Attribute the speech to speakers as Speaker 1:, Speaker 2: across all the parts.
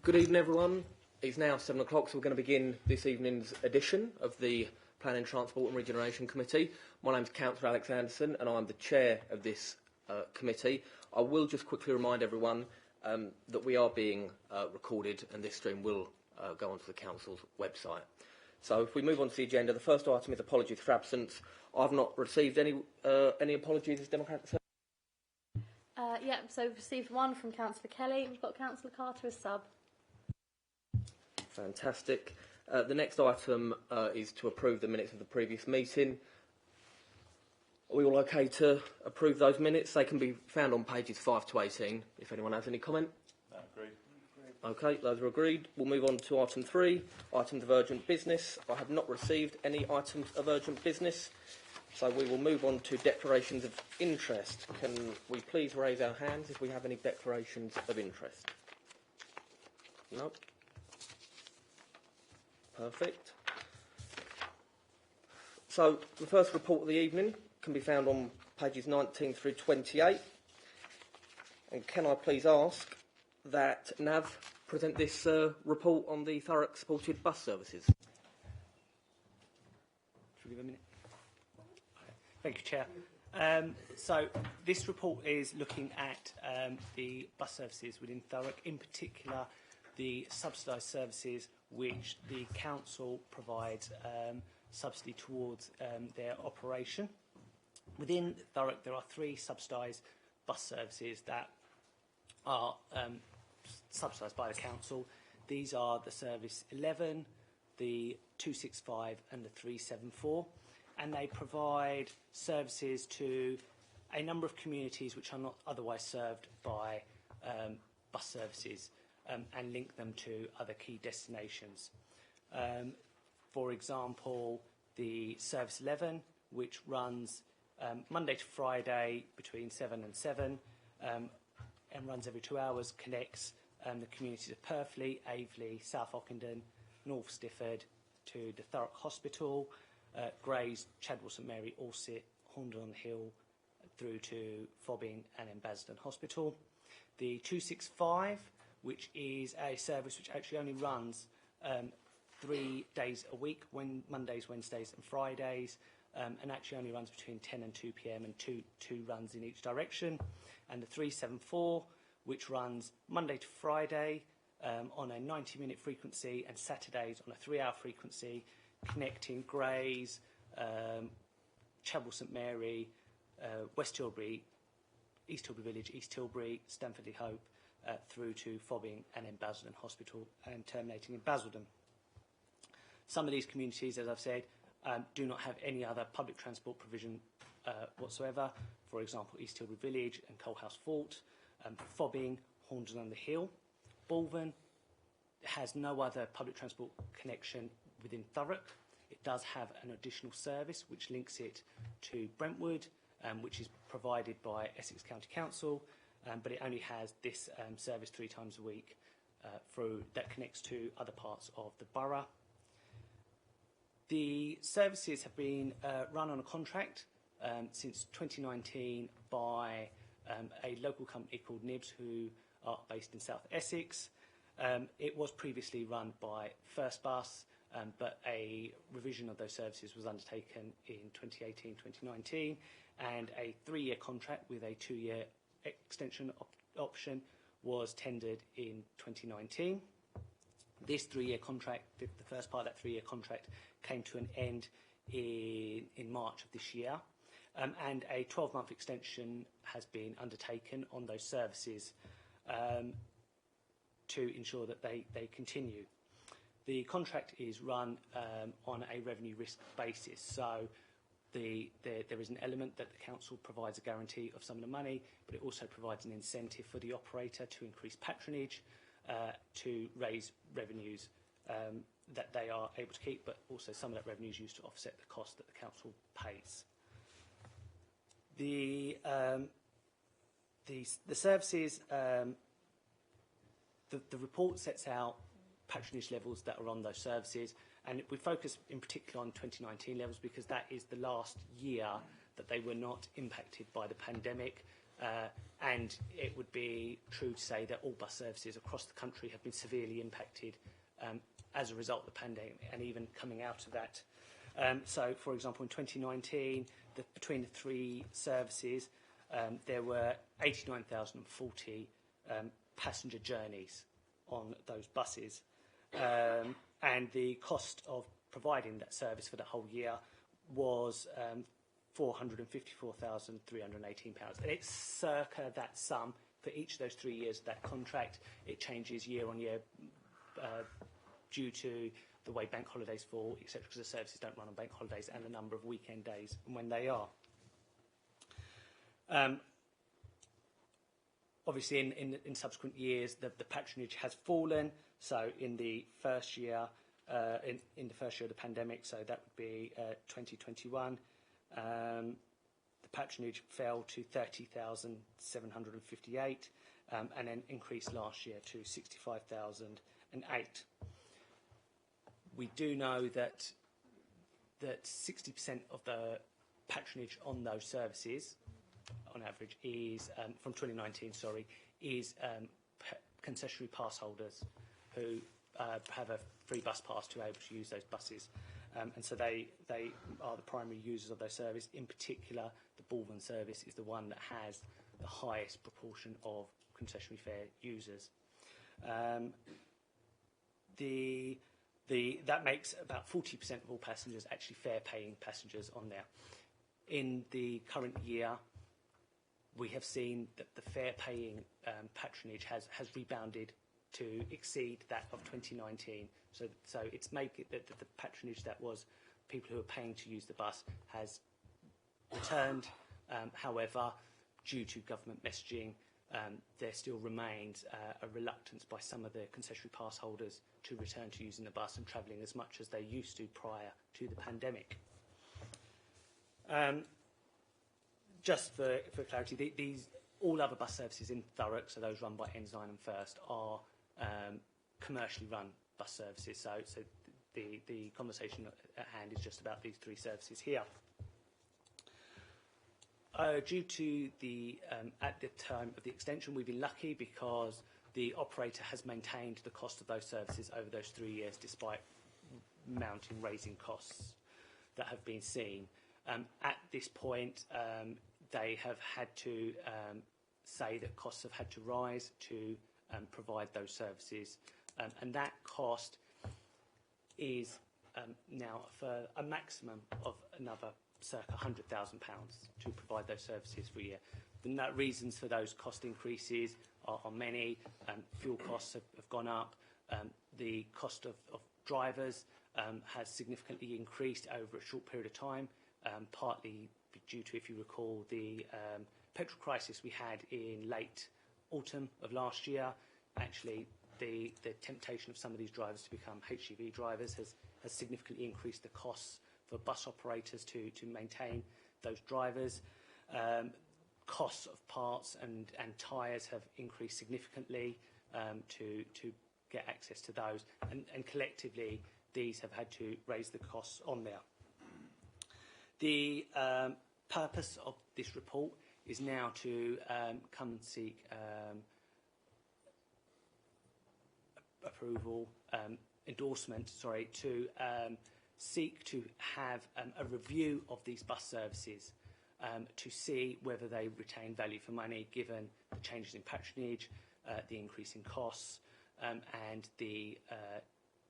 Speaker 1: Good evening, everyone. It's now 7 o'clock, so we're going to begin this evening's edition of the Planning, Transport and Regeneration Committee. My name's Councillor Alex Anderson, and I'm the chair of this committee. I will just quickly remind everyone that we are being recorded, and this stream will go onto the council's website. So if we move on to the agenda, the first item is apologies for absence. I've not received any apologies as Democrat.
Speaker 2: So we've received one from Councillor Kelly. We've got Councillor Carter as sub.
Speaker 1: Fantastic. The next item is to approve the minutes of the previous meeting. Are we all okay to approve those minutes? They can be found on pages 5 to 18, if anyone has any comment.
Speaker 3: No, agreed.
Speaker 1: Okay, those are agreed. We'll move on to item 3, items of urgent business. I have not received any items of urgent business, so we will move on to declarations of interest. Can we please raise our hands if we have any declarations of interest? No. Perfect. So the first report of the evening can be found on pages 19 through 28. And can I please ask that Nav present this report on the Thurrock supported bus services?
Speaker 4: Should we give a minute? Thank you, Chair. So this report is looking at the bus services within Thurrock, in particular the subsidised services which the council provides subsidy towards their operation. Within Thurrock, there are 3 subsidised bus services that are subsidised by the council. These are the Service 11, the 265 and the 374, and they provide services to a number of communities which are not otherwise served by bus services, and link them to other key destinations. For example, the Service 11, which runs Monday to Friday between 7 and 7, and runs every 2 hours, connects the communities of Purfleet, Aveley, South Ockenden, North Stifford to the Thurrock Hospital, Grays, Chadwell St Mary, Alsett, Horndon on the Hill, through to Fobbing and then Basildon Hospital. The 265, which is a service which actually only runs 3 days a week, Mondays, Wednesdays and Fridays, and actually only runs between 10 and 2 p.m. and two runs in each direction. And the 374, which runs Monday to Friday on a 90-minute frequency and Saturdays on a 3-hour frequency, connecting Grays, Chadwell St Mary, West Tilbury, East Tilbury Village, East Tilbury, Stamford-le-Hope, through to Fobbing and then Basildon Hospital and terminating in Basildon. Some of these communities, as I've said, do not have any other public transport provision whatsoever. For example, East Tilbury Village and Coalhouse Fort, Fobbing, Horndon on the Hill. Balvin has no other public transport connection within Thurrock. It does have an additional service which links it to Brentwood, which is provided by Essex County Council, but it only has this service 3 times a week that connects to other parts of the borough. The services have been run on a contract since 2019 by a local company called Nibs, who are based in South Essex. It was previously run by First Bus, but a revision of those services was undertaken in 2018-2019, and a 3-year contract with a 2-year extension option was tendered in 2019. This 3-year contract, the first part of that 3-year contract, came to an end in March of this year, and a 12-month extension has been undertaken on those services to ensure that they continue. The contract is run on a revenue risk basis, so there is an element that the council provides a guarantee of some of the money, but it also provides an incentive for the operator to increase patronage, to raise revenues that they are able to keep, but also some of that revenue is used to offset the cost that the council pays. The services, the report sets out patronage levels that are on those services, and we focus in particular on 2019 levels because that is the last year that they were not impacted by the pandemic. And it would be true to say that all bus services across the country have been severely impacted as a result of the pandemic, and even coming out of that. So, for example, in 2019, between the three services, there were 89,040 passenger journeys on those buses. And the cost of providing that service for the whole year was £454,318. And it's circa that sum for each of those 3 years of that contract. It changes year on year due to the way bank holidays fall, etc., because the services don't run on bank holidays, and the number of weekend days and when they are. Obviously, in subsequent years, the patronage has fallen. So, in the first year, in the first year of the pandemic, so that would be 2021, the patronage fell to 30,758, and then increased last year to 65,008. We do know that 60% of the patronage on those services, on average, is from 2019. Is concessionary pass holders who have a free bus pass to be able to use those buses, and so they are the primary users of those services. In particular, the Baldwin service is the one that has the highest proportion of concessionary fare users. That makes about 40% of all passengers actually fare-paying passengers on there. In the current year, we have seen that the fare-paying patronage has rebounded to exceed that of 2019. So it's making that the patronage that was people who are paying to use the bus has returned. However, due to government messaging, there still remains a reluctance by some of the concessionary pass holders to return to using the bus and travelling as much as they used to prior to the pandemic. Just for clarity, these all other bus services in Thurrock, so those run by Ensign and First, are commercially run bus services. So the conversation at hand is just about these three services here. Due to at the time of the extension, we've been lucky because the operator has maintained the cost of those services over those 3 years, despite mounting raising costs that have been seen. At this point, they have had to say that costs have had to rise to provide those services, and that cost is now for a maximum of another circa £100,000 to provide those services for a year. The reasons for those cost increases are many. Fuel costs have gone up. The cost of drivers has significantly increased over a short period of time, partly due to, if you recall, the petrol crisis we had in late autumn of last year. Actually, the temptation of some of these drivers to become HGV drivers has significantly increased the costs for bus operators to maintain those drivers. Costs of parts and tyres have increased significantly to get access to those, and collectively these have had to raise the costs on there. The purpose of this report is now to come and seek endorsement, to seek to have a review of these bus services to see whether they retain value for money given the changes in patronage, the increase in costs, and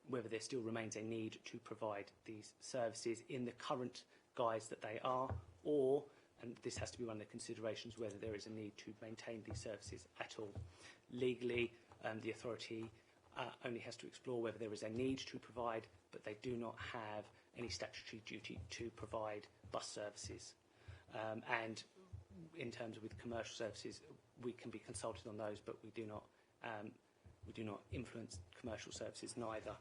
Speaker 4: whether there still remains a need to provide these services in the current guise that they are, or, and this has to be one of the considerations, whether there is a need to maintain these services at all. Legally, the authority only has to explore whether there is a need to provide, but they do not have any statutory duty to provide bus services. And in terms of with commercial services, we can be consulted on those, but we do not influence commercial services neither.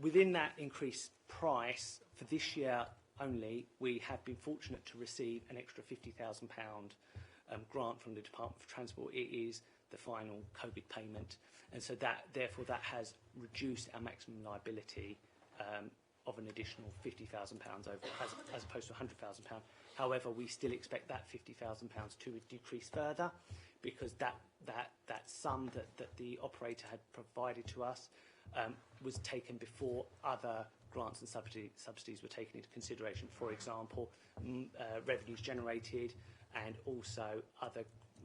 Speaker 4: Within that increased price for this year only, we have been fortunate to receive an extra £50,000 grant from the Department for Transport. It is the final COVID payment, and so therefore that has reduced our maximum liability of an additional £50,000 over as opposed to £100,000. However, we still expect that £50,000 to decrease further, because that sum that the operator had provided to us was taken before other grants and subsidies were taken into consideration. For example, revenues generated, and also other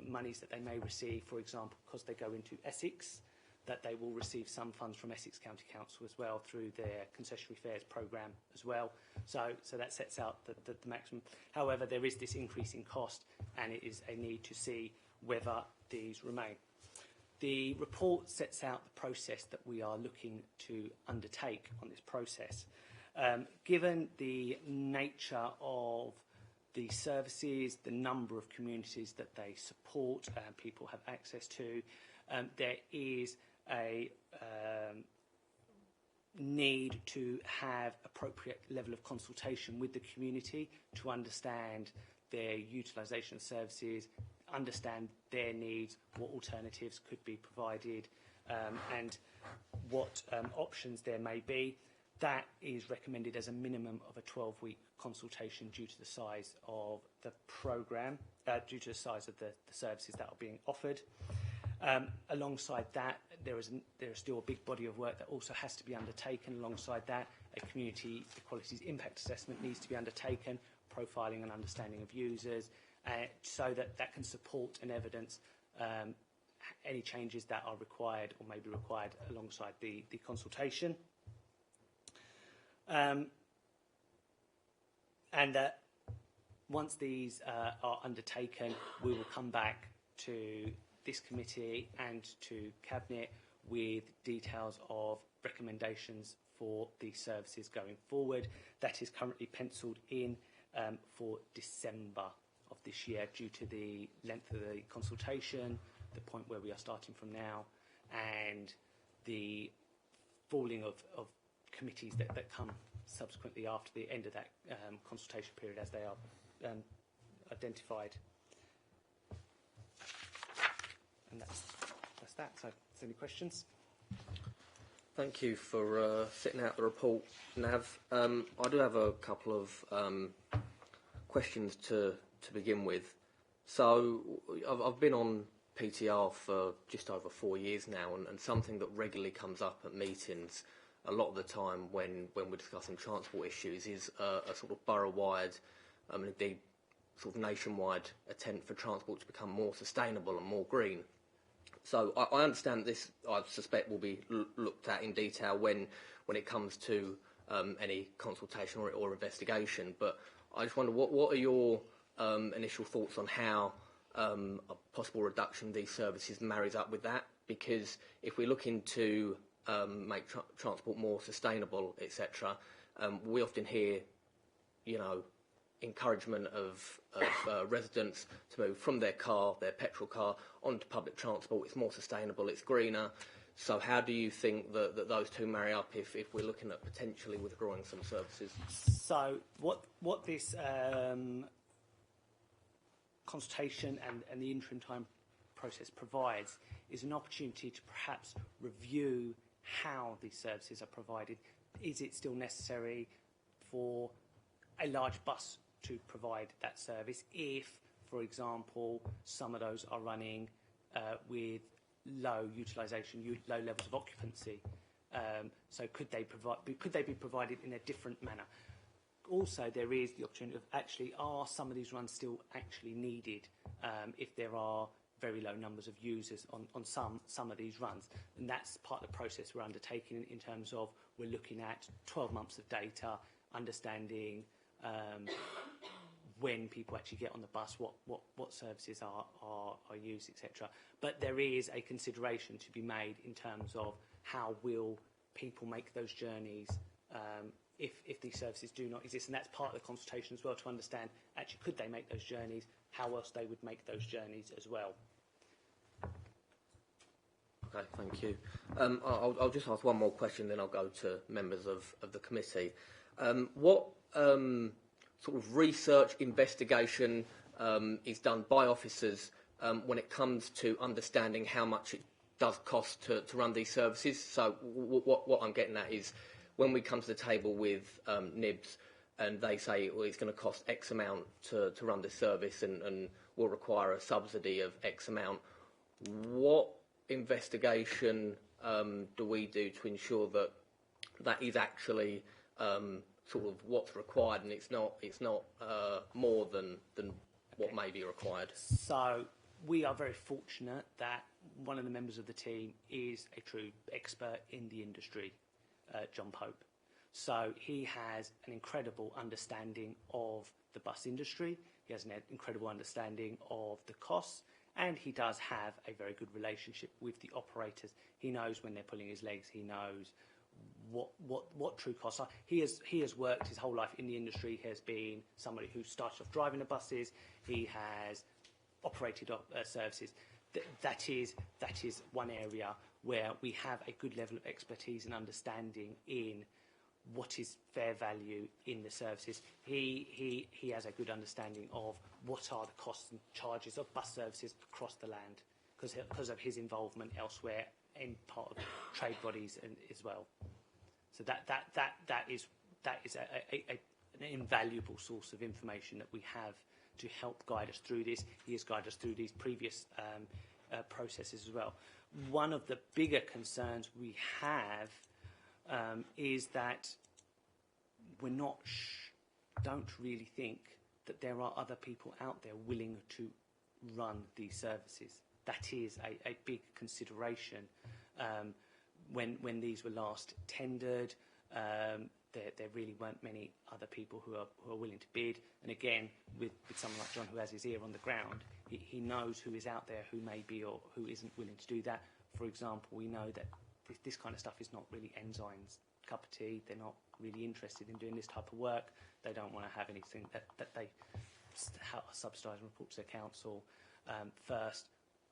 Speaker 4: monies that they may receive, for example, because they go into Essex, that they will receive some funds from Essex County Council as well through their concessionary fares programme as well. So that sets out the maximum. However, there is this increase in cost, and it is a need to see whether these remain. The report sets out the process that we are looking to undertake on this process. Given the nature of the services, the number of communities that they support and people have access to, there is a need to have appropriate level of consultation with the community to understand their utilisation of services, understand their needs, what alternatives could be provided, and what options there may be. That is recommended as a minimum of a 12-week consultation due to the size of the programme, due to the size of the services that are being offered. Alongside that, there is still a big body of work that also has to be undertaken. Alongside that, a community equalities impact assessment needs to be undertaken, profiling and understanding of users, so that can support and evidence any changes that are required or may be required alongside the consultation. And that once these are undertaken, we will come back to this committee and to Cabinet with details of recommendations for these services going forward. That is currently penciled in for December of this year due to the length of the consultation, the point where we are starting from now, and the falling of committees that come subsequently after the end of that consultation period as they are identified. And that's that. So, is there any questions?
Speaker 1: Thank you for setting out the report, Nav. I do have a couple of questions to begin with. So, I've been on PTR for just over 4 years now, and something that regularly comes up at meetings a lot of the time when we're discussing transport issues is a sort of borough-wide, and indeed sort of nationwide attempt for transport to become more sustainable and more green. So I understand that this, I suspect, will be looked at in detail when it comes to any consultation or investigation. But I just wonder, what are your initial thoughts on how a possible reduction of these services marries up with that? Because if we're looking to make transport more sustainable, etc., we often hear, encouragement of residents to move from their car, their petrol car, onto public transport. It's more sustainable, it's greener. So how do you think that those two marry up if we're looking at potentially withdrawing some services?
Speaker 4: So what this consultation and the interim time process provides is an opportunity to perhaps review how these services are provided. Is it still necessary for a large bus to provide that service if, for example, some of those are running with low utilisation, low levels of occupancy? So could they be provided in a different manner? Also, there is the opportunity of actually, are some of these runs still actually needed if there are very low numbers of users on some of these runs? And that's part of the process we're undertaking in terms of we're looking at 12 months of data, understanding when people actually get on the bus, what services are used, etc. But there is a consideration to be made in terms of how will people make those journeys if these services do not exist. And that's part of the consultation as well, to understand actually could they make those journeys, how else they would make those journeys as well.
Speaker 1: Okay, thank you. I'll just ask one more question, then I'll go to members of the committee. What sort of research, investigation is done by officers when it comes to understanding how much it does cost to run these services? So what I'm getting at is when we come to the table with NIBs, and they say, well, it's going to cost X amount to run this service and will require a subsidy of X amount. What investigation do we do to ensure that that is actually sort of what's required, and it's not more than what may be required?
Speaker 4: So we are very fortunate that one of the members of the team is a true expert in the industry, John Pope. So he has an incredible understanding of the bus industry. He has an incredible understanding of the costs, and he does have a very good relationship with the operators. He knows when they're pulling his legs. He knows what true costs are. He has worked his whole life in the industry. He has been somebody who started off driving the buses. He has operated services. That is one area where we have a good level of expertise and understanding in what is fair value in the services. He has a good understanding of what are the costs and charges of bus services across the land because of his involvement elsewhere in part of trade bodies as well. So that is an invaluable source of information that we have to help guide us through this. He has guided us through these previous processes as well. One of the bigger concerns we have is that we're don't really think that there are other people out there willing to run these services. That is a big consideration. When these were last tendered, there really weren't many other people who are willing to bid. And again, with someone like John who has his ear on the ground, he knows who is out there who may be or who isn't willing to do that. For example, we know that this kind of stuff is not really Ensign's cup of tea. They're not really interested in doing this type of work. They don't want to have anything that they subsidise and report to their council first,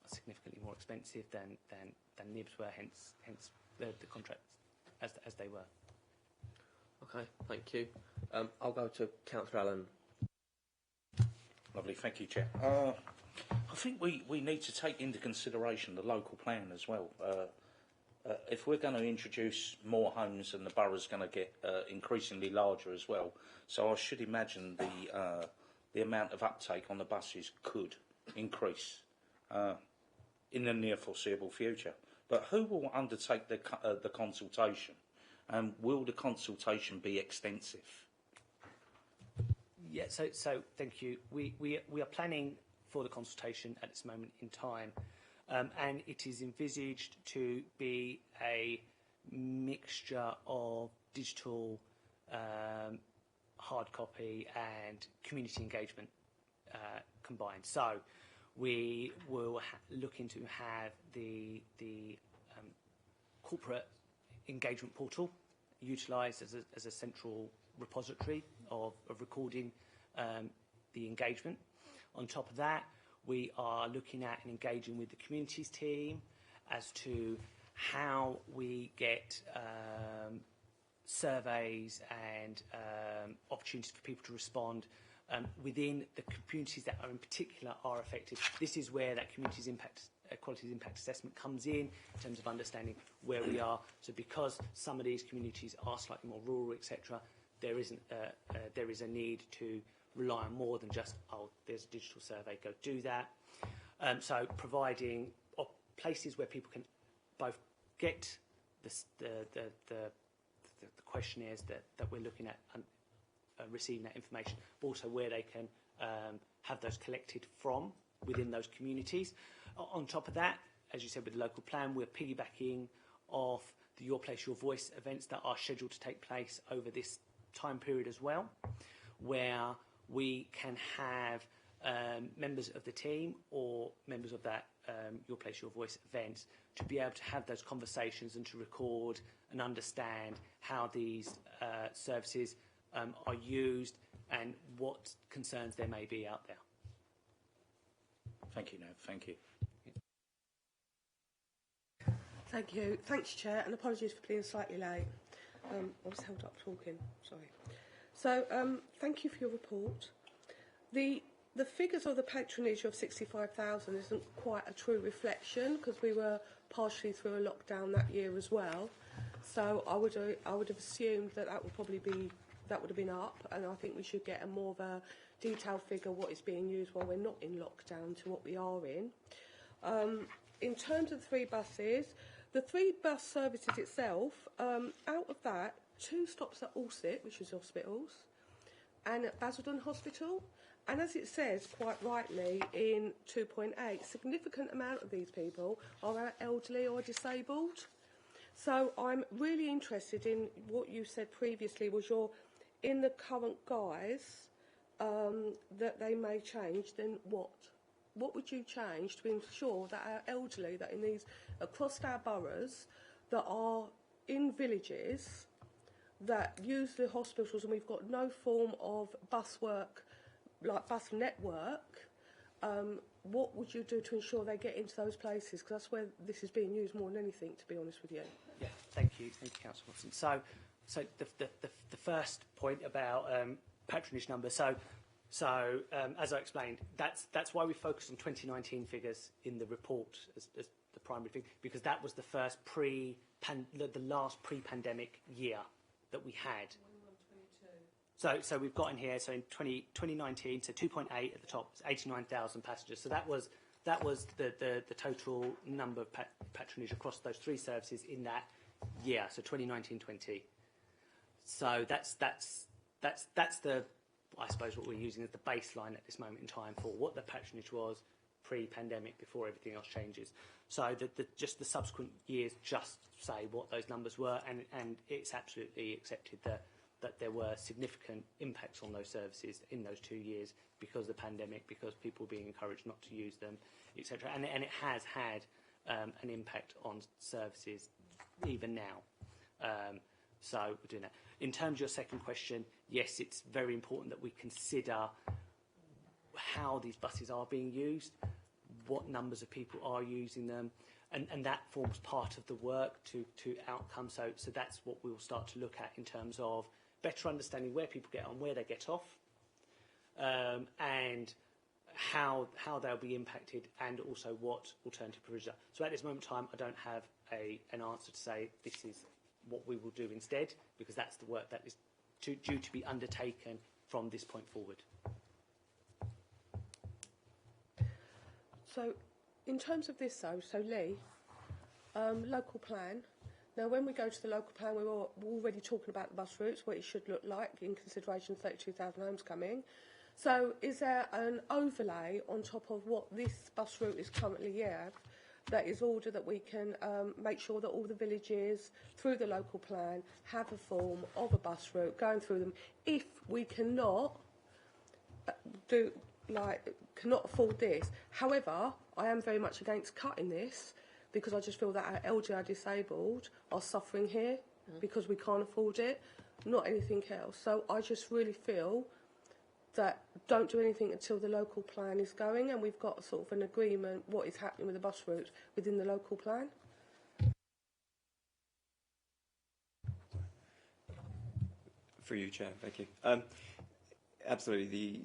Speaker 4: are significantly more expensive than NIBs were, hence the contracts as they were.
Speaker 1: Okay, thank you. I'll go to Councillor Allen.
Speaker 3: Lovely, thank you, Chair. I think we need to take into consideration the local plan as well. If we're going to introduce more homes, and the borough's going to get increasingly larger as well, so I should imagine the amount of uptake on the buses could increase in the near foreseeable future. But who will undertake the consultation, and will the consultation be extensive?
Speaker 4: Yeah, so thank you. We are planning for the consultation at this moment in time, and it is envisaged to be a mixture of digital, hard copy and community engagement combined. So we will looking to have the corporate engagement portal utilised as a central repository of recording the engagement. On top of that, we are looking at and engaging with the communities team as to how we get surveys and opportunities for people to respond within the communities that are in particular are affected. This is where that communities impact qualities impact assessment comes in terms of understanding where we are. So because some of these communities are slightly more rural, etc., there is a need to rely on more than just, oh, there's a digital survey, go do that. So providing places where people can both get the questionnaires that we're looking at and receiving that information, but also where they can have those collected from within those communities. On top of that, as you said, with the local plan, we're piggybacking off the Your Place, Your Voice events that are scheduled to take place over this time period as well, where we can have members of the team or members of that Your Place, Your Voice event to be able to have those conversations and to record and understand how these services are used and what concerns there may be out there.
Speaker 3: Thank you, Nev. Thank you.
Speaker 5: Thank you. Thanks, Chair, and apologies for being slightly late. I was held up talking, sorry. So, thank you for your report. The figures of the patronage of 65,000 isn't quite a true reflection because we were partially through a lockdown that year as well. So I would have assumed that would probably be that would have been up, and I think we should get a more of a detailed figure what is being used while we're not in lockdown to what we are in. In terms of the 3 buses, the 3 bus services itself, out of that, 2 stops at Allsip, which is hospitals, and at Basildon Hospital. And as it says quite rightly in 2.8, significant amount of these people are elderly or disabled. So I'm really interested in what you said previously was in the current guise that they may change, then what? What would you change to ensure that our elderly, that in these, across our boroughs, that are in villages, that use the hospitals, and we've got no form of bus work, like bus network, what would you do to ensure they get into those places? Because that's where this is being used more than anything, to be honest with you.
Speaker 4: Yeah, thank you, Councillor Watson. So the first point about patronage numbers. So as I explained, that's why we focused on 2019 figures in the report as the primary thing, because that was the first the last pre-pandemic year that we had. So we've got in here, so in 2019, so 2.8 at the top, 89,000 passengers. So that was the total number of patronage across those 3 services in that year, so 2019-20. So that's the, I suppose, what we're using as the baseline at this moment in time for what the patronage was pre-pandemic, before everything else changes. So just the subsequent years just say what those numbers were, and it's absolutely accepted that there were significant impacts on those services in those 2 years because of the pandemic, because people were being encouraged not to use them, etc. And it has had an impact on services even now. So we're doing that. In terms of your second question, yes, it's very important that we consider how these buses are being used, what numbers of people are using them, and that forms part of the work to outcome. So that's what we will start to look at in terms of better understanding where people get on, where they get off, and how they'll be impacted, and also what alternative provisions are. So at this moment in time, I don't have an answer to say this is what we will do instead, because that's the work that is due to be undertaken from this point forward.
Speaker 5: So in terms of this though, so Lee, local plan. Now when we go to the local plan, we're already talking about the bus routes, what it should look like in consideration 32,000 homes coming. So is there an overlay on top of what this bus route is currently have that is ordered, that we can make sure that all the villages through the local plan have a form of a bus route going through them? If we cannot cannot afford this. However, I am very much against cutting this, because I just feel that our elderly and disabled are suffering here because we can't afford it, not anything else. So I just really feel that don't do anything until the local plan is going and we've got sort of an agreement what is happening with the bus route within the local plan.
Speaker 6: For you, Chair, thank you. Absolutely,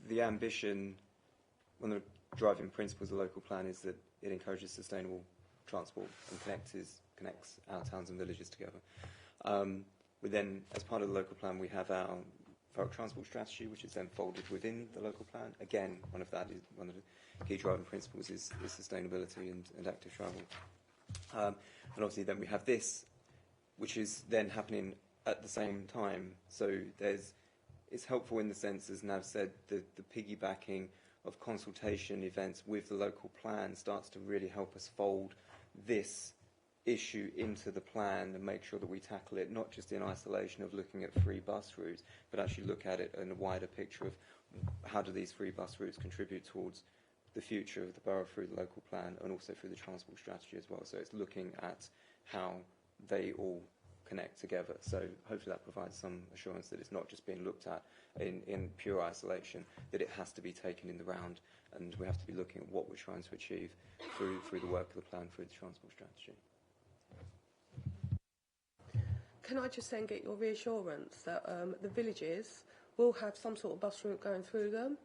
Speaker 6: the ambition, one of the driving principles of the local plan is that it encourages sustainable transport and connects our towns and villages together. We then, as part of the local plan, we have our Thurrock transport strategy, which is then folded within the local plan. Again, one of the key driving principles is sustainability and active travel. And obviously then we have this, which is then happening at the same time. So it's helpful in the sense, as Nav said, the piggybacking of consultation events with the local plan starts to really help us fold this issue into the plan and make sure that we tackle it not just in isolation of looking at free bus routes, but actually look at it in a wider picture of how do these free bus routes contribute towards the future of the borough through the local plan and also through the transport strategy as well. So it's looking at how they all connect together. So hopefully that provides some assurance that it's not just being looked at in pure isolation, that it has to be taken in the round, and we have to be looking at what we're trying to achieve through the work of the plan, through the transport strategy.
Speaker 5: Can I just then get your reassurance that the villages will have some sort of bus route going through them,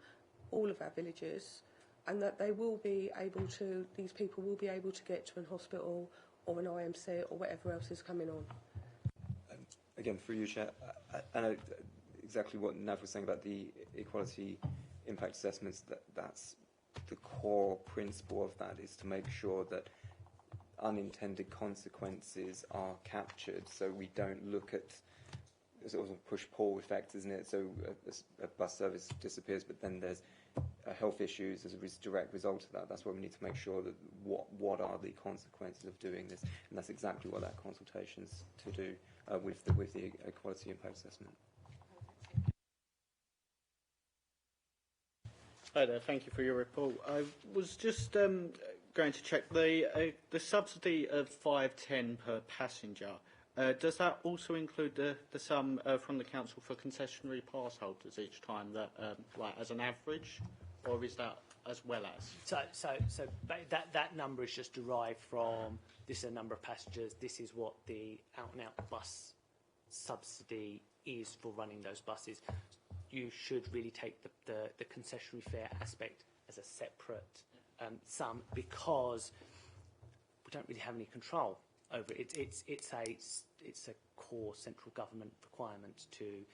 Speaker 5: all of our villages, and that they will be able to, these people will be able to get to an hospital or an IMC or whatever else is coming on?
Speaker 6: Again, through you, Chair, I know exactly what Nav was saying about the equality impact assessments. That's the core principle of that, is to make sure that unintended consequences are captured, so we don't look at sort of push-pull effect, isn't it? So a bus service disappears, but then there's health issues as a direct result of that. That's why we need to make sure that what are the consequences of doing this, and that's exactly what that consultation's to do with the equality impact assessment.
Speaker 7: Hi there, thank you for your report. I was just going to check the subsidy of £5.10 per passenger. Does that also include the sum from the council for concessionary pass holders each time, that like as an average, or is that as well as?
Speaker 4: So that number is just derived from this is a number of passengers. This is what the out-and-out bus subsidy is for running those buses. You should really take the concessionary fare aspect as a separate sum, because we don't really have any control over it. It's a core central government requirement to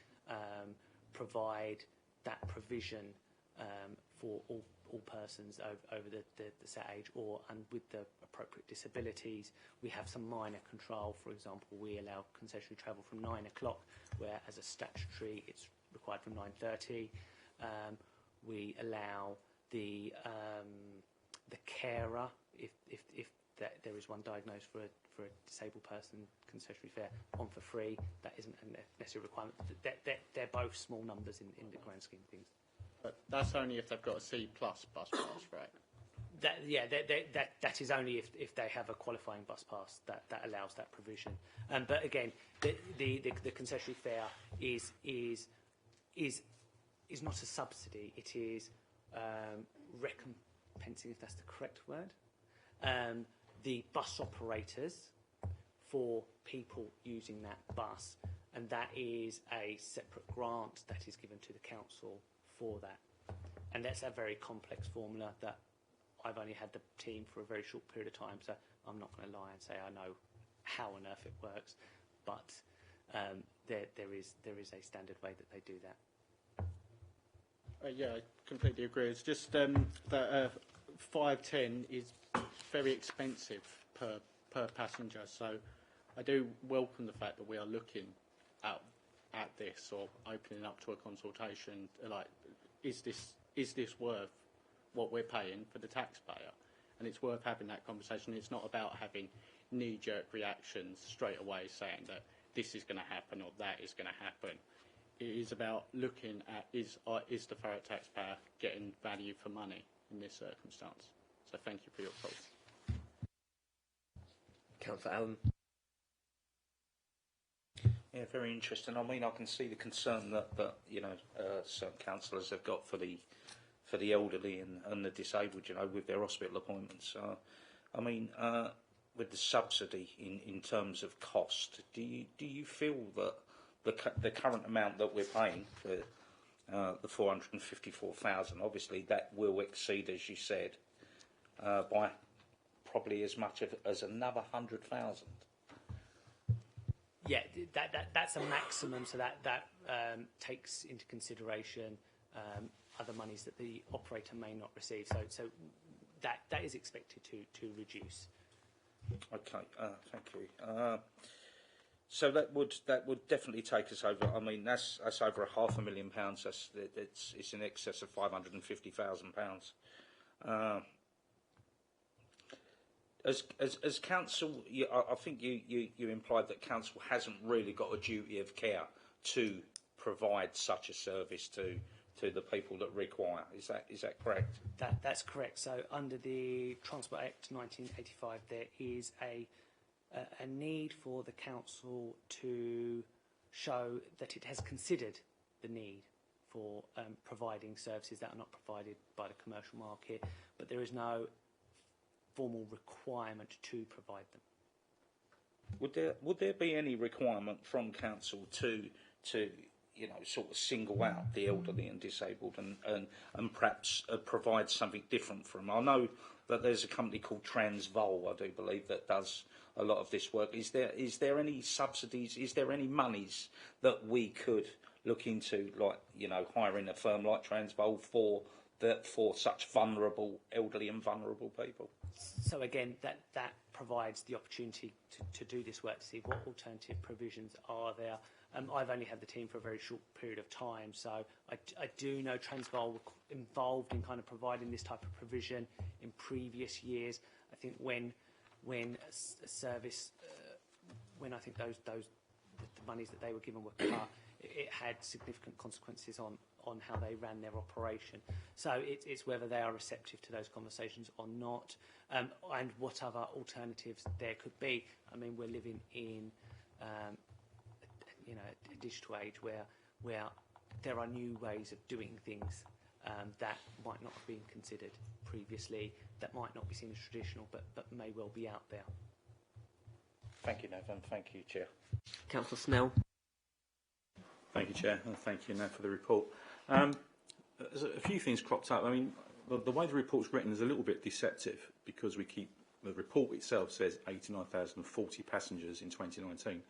Speaker 4: provide that provision for all persons over the set age and with the appropriate disabilities. We have some minor control. For example, we allow concessionary travel from 9 o'clock, where as a statutory it's required from 9:30. We allow the carer, if there is one diagnosed for a disabled person, concessionary fare on for free. That isn't a necessary requirement. They're both small numbers in the grand scheme of things.
Speaker 7: But that's only if they've got a C+ bus pass, right?
Speaker 4: That is only if they have a qualifying bus pass that allows that provision. But again, the concessionary fare is not a subsidy. It is recompensing, if that's the correct word, the bus operators for people using that bus, and that is a separate grant that is given to the council for that. And that's a very complex formula that I've only had the team for a very short period of time, so I'm not going to lie and say I know how on earth it works, but there is a standard way that they do that.
Speaker 7: Yeah, I completely agree. It's just that £5.10 is very expensive per passenger. So I do welcome the fact that we are looking at this, or opening up to a consultation. Like, is this worth what we're paying for the taxpayer? And it's worth having that conversation. It's not about having knee-jerk reactions straight away saying that this is going to happen or that is going to happen. It is about looking at is the Thurrock taxpayer getting value for money in this circumstance. So thank you for your thoughts.
Speaker 1: Councillor Allen.
Speaker 3: Yeah, very interesting. I mean, I can see the concern that certain councillors have got for the elderly and the disabled, with their hospital appointments. I mean, with the subsidy in terms of cost, do you feel that the current amount that we're paying for the 454,000, obviously that will exceed, as you said, by probably as much as another 100,000?
Speaker 4: Yeah, that's a maximum, so that takes into consideration other monies that the operator may not receive. So that is expected to reduce.
Speaker 3: Okay, thank you. So that would definitely take us over. I mean, that's over £500,000. It's in excess of £550,000. As council, I think you implied that council hasn't really got a duty of care to provide such a service to the people that require. Is that correct?
Speaker 4: That's correct. So under the Transport Act 1985, there is a need for the council to show that it has considered the need for providing services that are not provided by the commercial market, but there is no formal requirement to provide them.
Speaker 3: Would there be any requirement from council to sort of single out the elderly and disabled and perhaps provide something different for them. I know that there's a company called Transvol, I do believe, that does a lot of this work. Is there any subsidies? Is there any monies that we could look into, like hiring a firm like Transvol for such vulnerable elderly and vulnerable people?
Speaker 4: So again, that provides the opportunity to do this work, to see what alternative provisions are there. I've only had the team for a very short period of time, so I do know Transvaal were involved in kind of providing this type of provision in previous years. I think when a service, when I think the monies that they were given were cut, it had significant consequences on how they ran their operation. So it's whether they are receptive to those conversations or not, and what other alternatives there could be. I mean, we're living in a digital age where there are new ways of doing things that might not have been considered previously, that might not be seen as traditional, but may well be out there.
Speaker 3: Thank you, Nev, and thank you, Chair.
Speaker 1: Councillor Snell.
Speaker 8: Thank you, Chair, and thank you, Nev, for the report. There's a few things cropped up. I mean, the way the report's written is a little bit deceptive because the report itself says 89,040 passengers in 2019.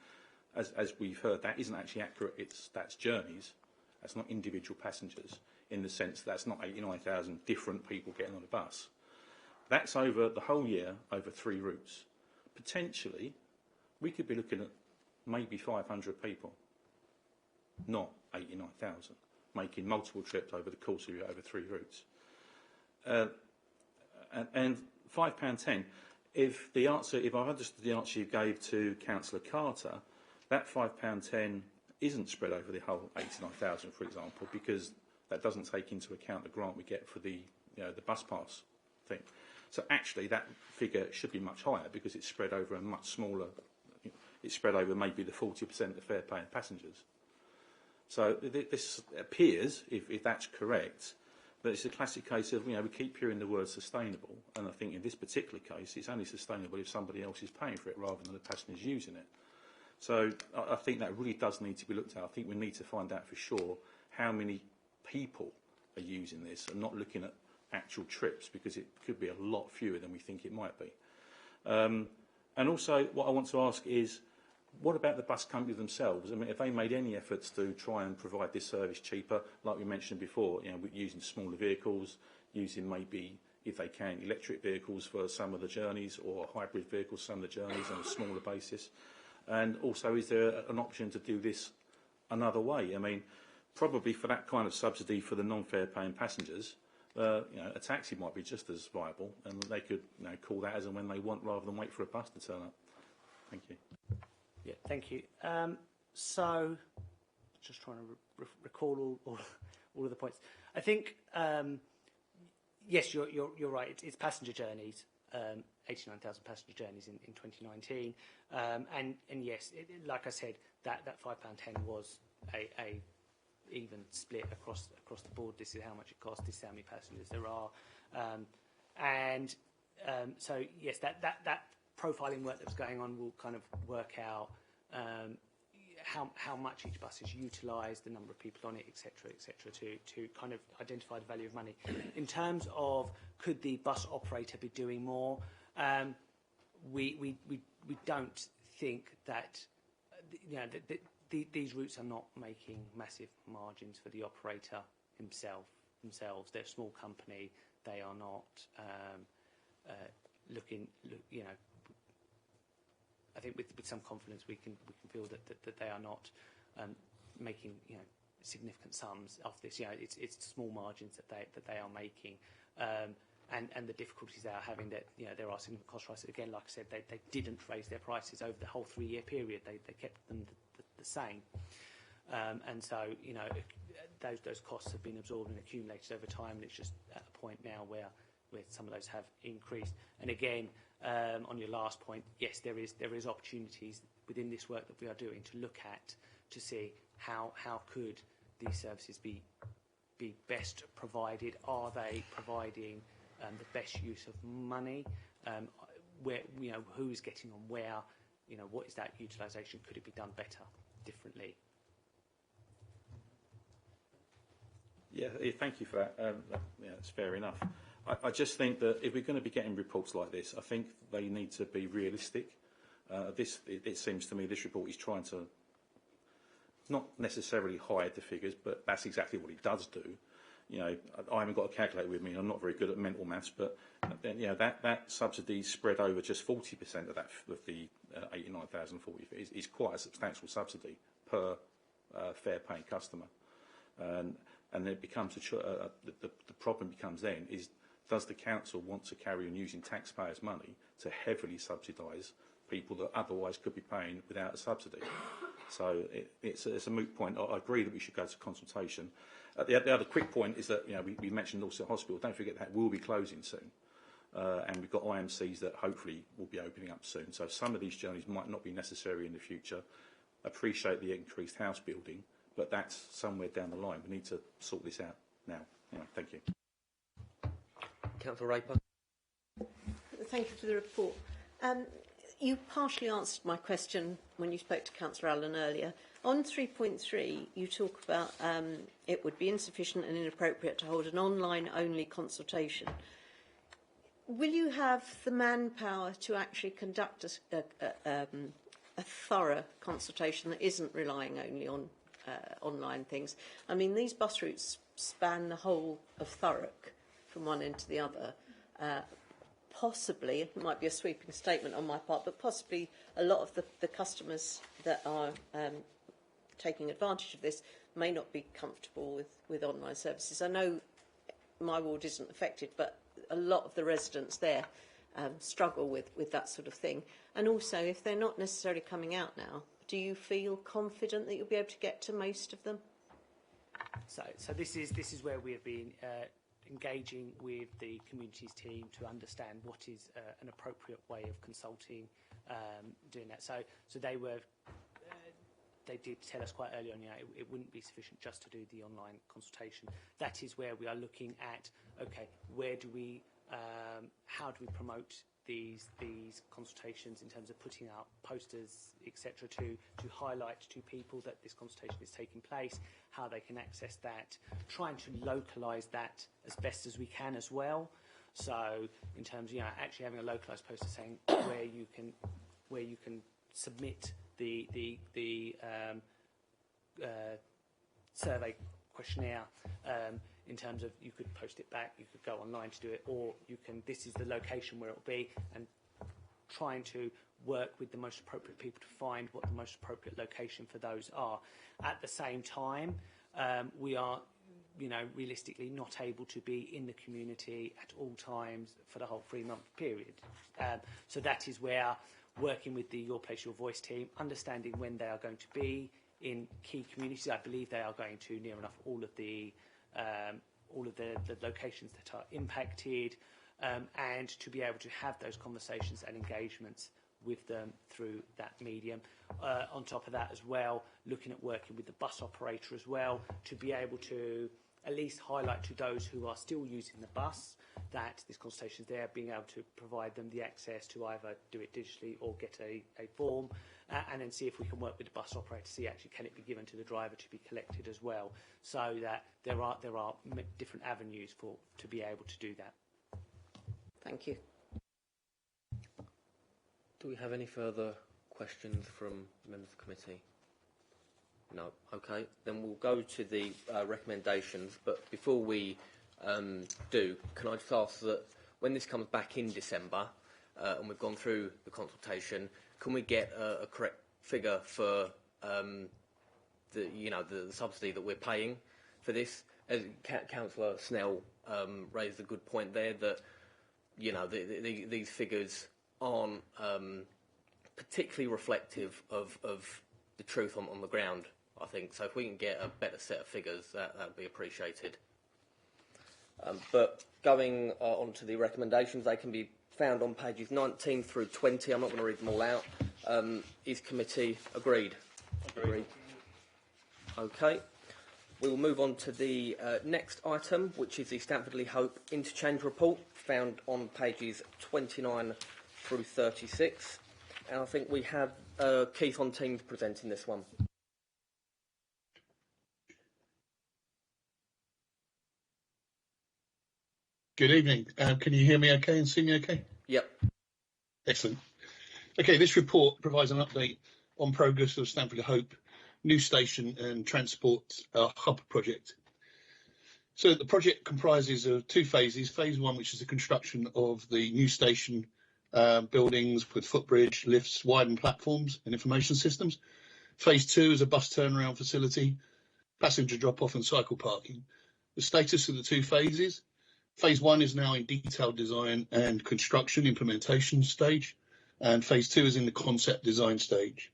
Speaker 8: As we've heard, that isn't actually accurate. That's journeys. That's not individual passengers, in the sense that's not 89,000 different people getting on a bus. That's over the whole year, over 3 routes. Potentially, we could be looking at maybe 500 people, not 89,000, making multiple trips over the course of over 3 routes. And £5.10. If I understood the answer you gave to Councillor Carter, that £5.10 isn't spread over the whole 89,000, for example, because that doesn't take into account the grant we get for the bus pass thing. So actually, that figure should be much higher because it's spread over a much smaller. It's spread over maybe the 40% of the fare-paying passengers. So this appears, if that's correct, that it's a classic case of we keep hearing the word sustainable, and I think in this particular case, it's only sustainable if somebody else is paying for it rather than the passengers using it. So I think that really does need to be looked at. I think we need to find out for sure how many people are using this and not looking at actual trips, because it could be a lot fewer than we think it might be. And also what I want to ask is, what about the bus companies themselves? I mean, have they made any efforts to try and provide this service cheaper, like we mentioned before, using smaller vehicles, using maybe, if they can, electric vehicles for some of the journeys, or hybrid vehicles some of the journeys on a smaller basis? And also, is there an option to do this another way? I mean, probably for that kind of subsidy for the non-fare paying passengers, a taxi might be just as viable, and they could call that as and when they want, rather than wait for a bus to turn up. Thank you.
Speaker 4: Yeah, thank you. So, just trying to recall all of the points. I think yes, you're right. It's passenger journeys. 89,000 passenger journeys in 2019, and yes, like I said, that £5.10 was a even split across the board. This is how much it costs. This is how many passengers there are, so yes, that profiling work that was going on will kind of work out how much each bus is utilised, the number of people on it, etc., to kind of identify the value of money. In terms of could the bus operator be doing more, we don't think that these routes are not making massive margins for the operator themselves. They're a small company. They are not looking. I think with some confidence we can feel that they are not making significant sums off this. It's small margins that they are making, and the difficulties they are having, that there are significant cost rises. Again, like I said, they didn't raise their prices over the whole 3-year period. They kept them the same, and so those costs have been absorbed and accumulated over time, and it's just at a point now where some of those have increased. And again, on your last point, yes, there is opportunities within this work that we are doing to look at, to see how could these services be best provided. Are they providing the best use of money? Where who is getting on where? What is that utilisation? Could it be done better, differently?
Speaker 8: Yeah, thank you for that. Yeah, it's fair enough. I just think that if we're going to be getting reports like this, I think they need to be realistic. It seems to me this report is trying to not necessarily hide the figures, but that's exactly what it does do. You know, I haven't got a calculator with me. I'm not very good at mental maths, but then, you know, that subsidy spread over just 40% of that of the 89,040 is quite a substantial subsidy per fair-paying customer. And it becomes the problem becomes then is, does the council want to carry on using taxpayers' money to heavily subsidise people that otherwise could be paying without a subsidy? So it's a moot point. I agree that we should go to consultation. The other quick point is that, you know, we mentioned also hospital. Don't forget that will be closing soon, and we've got IMCs that hopefully will be opening up soon. So some of these journeys might not be necessary in the future. Appreciate the increased house building, but that's somewhere down the line. We need to sort this out now. Anyway, thank you.
Speaker 1: Councillor Raper.
Speaker 9: Thank you for the report. You partially answered my question when you spoke to Councillor Allen earlier. On 3.3, you talk about it would be insufficient and inappropriate to hold an online-only consultation. Will you have the manpower to actually conduct a thorough consultation that isn't relying only on online things? I mean, these bus routes span the whole of Thurrock from one end to the other. Possibly, it might be a sweeping statement on my part, but possibly a lot of the customers that are taking advantage of this may not be comfortable with online services. I know my ward isn't affected, but a lot of the residents there struggle with that sort of thing. And also, if they're not necessarily coming out now, do you feel confident that you'll be able to get to most of them?
Speaker 4: So this is where we have been engaging with the communities team to understand what is an appropriate way of consulting, doing that. So they were. They did tell us quite early on, you know, it wouldn't be sufficient just to do the online consultation. That is where we are looking at, okay, where do we, how do we promote these consultations in terms of putting out posters, etc., to highlight to people that this consultation is taking place, how they can access that, trying to localise that as best as we can as well. So in terms of, you know, actually having a localised poster saying where you can submit the survey questionnaire, in terms of you could post it back, you could go online to do it, or you can, this is the location where it will be, and trying to work with the most appropriate people to find what the most appropriate location for those are. At the same time, we are, you know, realistically not able to be in the community at all times for the whole 3-month period. So that is where working with the Your Place, Your Voice team, understanding when they are going to be in key communities. I believe they are going to near enough all of the locations that are impacted, and to be able to have those conversations and engagements with them through that medium. On top of that as well, looking at working with the bus operator as well, to be able to at least highlight to those who are still using the bus that this consultation is there, being able to provide them the access to either do it digitally or get a form, and then see if we can work with the bus operator to see actually can it be given to the driver to be collected as well, so that there are different avenues to be able to do that.
Speaker 9: Thank you.
Speaker 1: Do we have any further questions from members of the committee? No. Okay. Then we'll go to the recommendations. But before we do, can I just ask that when this comes back in December and we've gone through the consultation, can we get a correct figure for the subsidy that we're paying for this? As Councillor Snell raised a good point there, that these figures aren't particularly reflective of the truth on the ground, I think. So if we can get a better set of figures, that would be appreciated. But going on to the recommendations, they can be found on pages 19 through 20. I'm not going to read them all out. Is committee agreed? Agreed. Okay. We will move on to the next item, which is the Stamford Lee Hope Interchange Report, found on pages 29 through 36. And I think we have Keith on Teams presenting this one.
Speaker 10: Good evening. Can you hear me okay and see me okay?
Speaker 1: Yep.
Speaker 10: Excellent. Okay, this report provides an update on progress of Stamford Hope new station and transport hub project. So the project comprises of two phases. Phase one, which is the construction of the new station buildings with footbridge, lifts, widened platforms and information systems. Phase two is a bus turnaround facility, passenger drop-off and cycle parking. The status of the two phases. Phase one is now in detailed design and construction implementation stage, and phase two is in the concept design stage.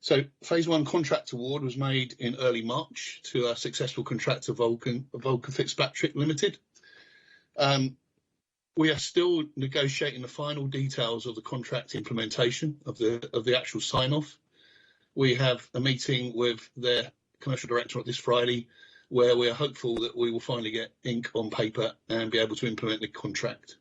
Speaker 10: So phase one contract award was made in early March to our successful contractor Vulcan Fitzpatrick Limited. We are still negotiating the final details of the contract implementation of the actual sign-off. We have a meeting with their commercial director this Friday, where we are hopeful that we will finally get ink on paper and be able to implement the contract.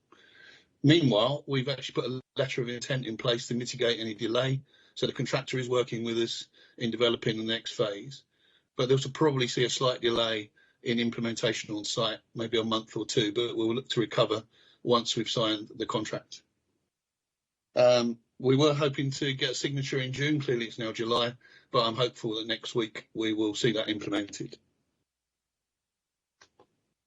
Speaker 10: Meanwhile, we've actually put a letter of intent in place to mitigate any delay, so the contractor is working with us in developing the next phase. But they'll probably see a slight delay in implementation on site, maybe a month or two, but we'll look to recover once we've signed the contract. We were hoping to get a signature in June, clearly it's now July, but I'm hopeful that next week we will see that implemented.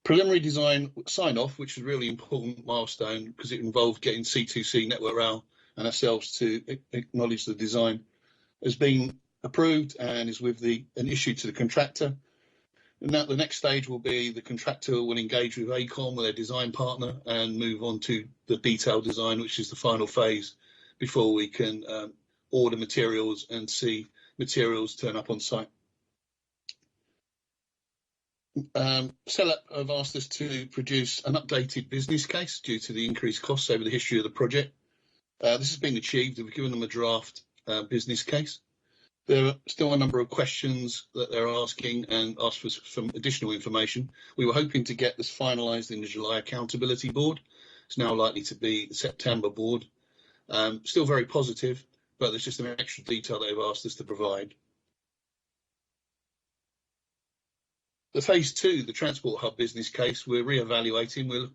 Speaker 10: Preliminary design sign-off, which is a really important milestone because it involved getting C2C, Network Rail and ourselves to acknowledge the design, has been approved and is with an issue to the contractor. And now the next stage will be the contractor will engage with AECOM, their design partner, and move on to the detailed design, which is the final phase, before we can order materials and see materials turn up on site. CELAP have asked us to produce an updated business case due to the increased costs over the history of the project. This has been achieved. We've given them a draft business case. There are still a number of questions that they're asking and asked for some additional information. We were hoping to get this finalised in the July Accountability Board. It's now likely to be the September board. Still very positive, but there's just an extra detail they've asked us to provide. The phase two, the transport hub business case, we're re-evaluating. We're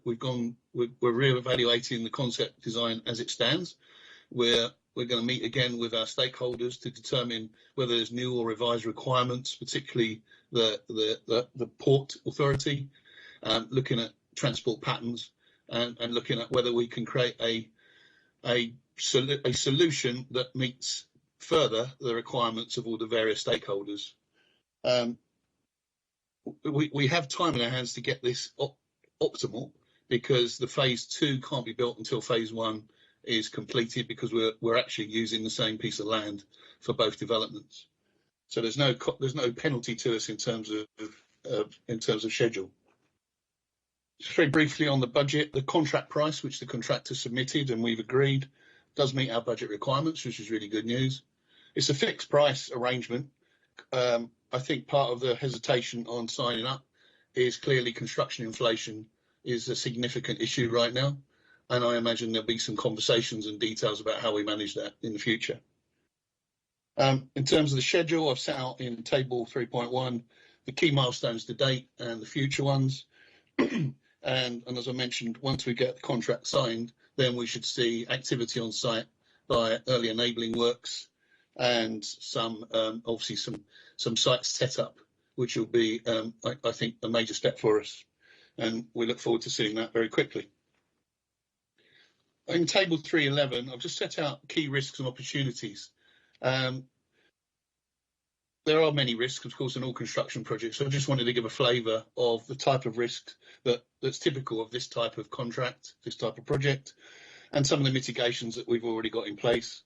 Speaker 10: re-evaluating the concept design as it stands. We're going to meet again with our stakeholders to determine whether there's new or revised requirements, particularly the port authority, looking at transport patterns and looking at whether we can create a solution that meets further the requirements of all the various stakeholders. We have time in our hands to get this optimal, because the phase two can't be built until phase one is completed, because we're actually using the same piece of land for both developments. So there's no penalty to us in terms of schedule. Just very briefly on the budget, the contract price which the contractor submitted and we've agreed does meet our budget requirements, which is really good news. It's a fixed price arrangement. I think part of the hesitation on signing up is clearly construction inflation is a significant issue right now, and I imagine there'll be some conversations and details about how we manage that in the future. In terms of the schedule, I've set out in table 3.1 the key milestones to date and the future ones. and as I mentioned, once we get the contract signed, then we should see activity on site by early enabling works and obviously some sites set up, which will be, I think, a major step for us. And we look forward to seeing that very quickly. In table 3.11, I've just set out key risks and opportunities. There are many risks, of course, in all construction projects. So I just wanted to give a flavour of the type of risk that's typical of this type of contract, this type of project, and some of the mitigations that we've already got in place.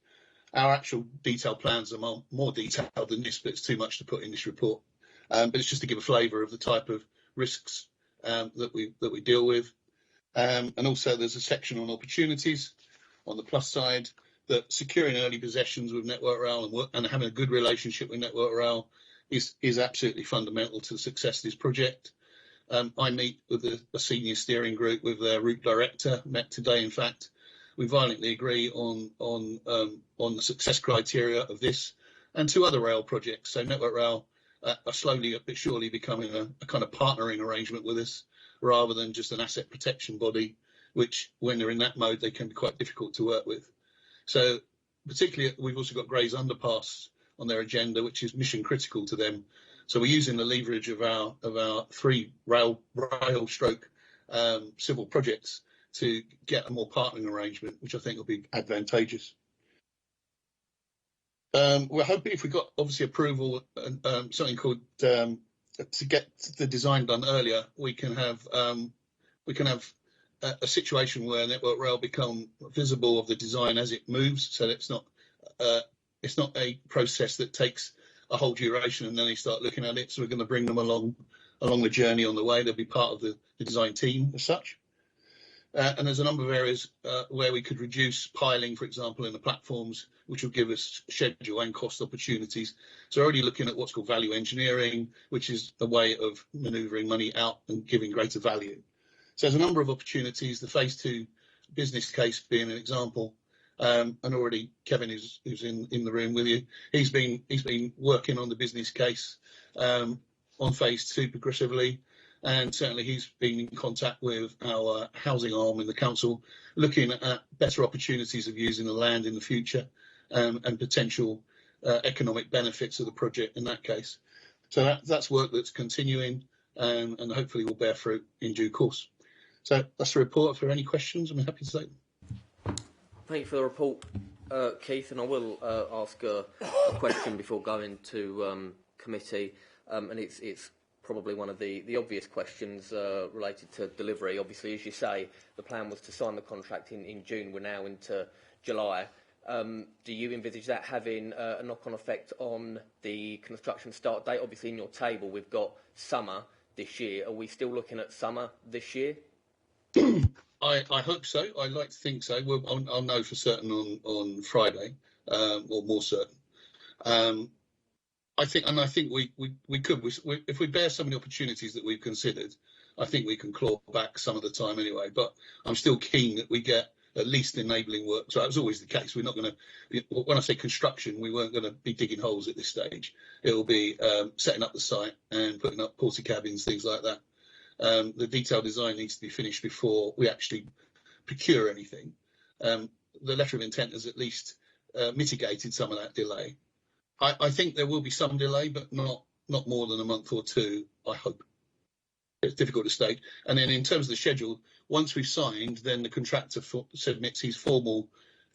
Speaker 10: Our actual detailed plans are more detailed than this, but it's too much to put in this report. But it's just to give a flavour of the type of risks that we deal with. And also there's a section on opportunities on the plus side, that securing early possessions with Network Rail and having a good relationship with Network Rail is absolutely fundamental to the success of this project. I meet with a senior steering group with their route director, met today in fact. We violently agree on the success criteria of this and two other rail projects. So Network Rail are slowly but surely becoming a kind of partnering arrangement with us, rather than just an asset protection body, which when they're in that mode, they can be quite difficult to work with. So particularly, we've also got Gray's Underpass on their agenda, which is mission critical to them. So we're using the leverage of our 3 rail stroke civil projects to get a more partnering arrangement, which I think will be advantageous. We're hoping if we got obviously approval and something called to get the design done earlier, we can have a situation where Network Rail become visible of the design as it moves, so that it's not a process that takes a whole duration and then they start looking at it. So we're going to bring them along the journey on the way. They'll be part of the design team as such. And there's a number of areas where we could reduce piling, for example, in the platforms, which will give us schedule and cost opportunities. So we're already looking at what's called value engineering, which is a way of manoeuvring money out and giving greater value. So there's a number of opportunities, the phase 2 business case being an example. And already Kevin, who's in the room with you, he's been working on the business case on phase 2 progressively. And certainly he's been in contact with our housing arm in the council, looking at better opportunities of using the land in the future and potential economic benefits of the project in that case. So that's work that's continuing and hopefully will bear fruit in due course. So that's the report. If there are any questions, I'm happy to take them.
Speaker 1: Thank you for the report, Keith, and I will ask a question before going to committee, and it's probably one of the obvious questions related to delivery. Obviously, as you say, the plan was to sign the contract in June. We're now into July. Do you envisage that having a knock-on effect on the construction start date? Obviously, in your table, we've got summer this year. Are we still looking at summer this year?
Speaker 10: I hope so. I'd like to think so. I'll know for certain on Friday, or more certain. I think we could. If we bear some of the opportunities that we've considered, I think we can claw back some of the time anyway. But I'm still keen that we get at least enabling work. So that was always the case. We're not going to. When I say construction, we weren't going to be digging holes at this stage. It will be setting up the site and putting up porta cabins, things like that. The detailed design needs to be finished before we actually procure anything. The letter of intent has at least mitigated some of that delay. I think there will be some delay, but not more than a month or two, I hope. It's difficult to state. And then in terms of the schedule, once we've signed, then the contractor submits his formal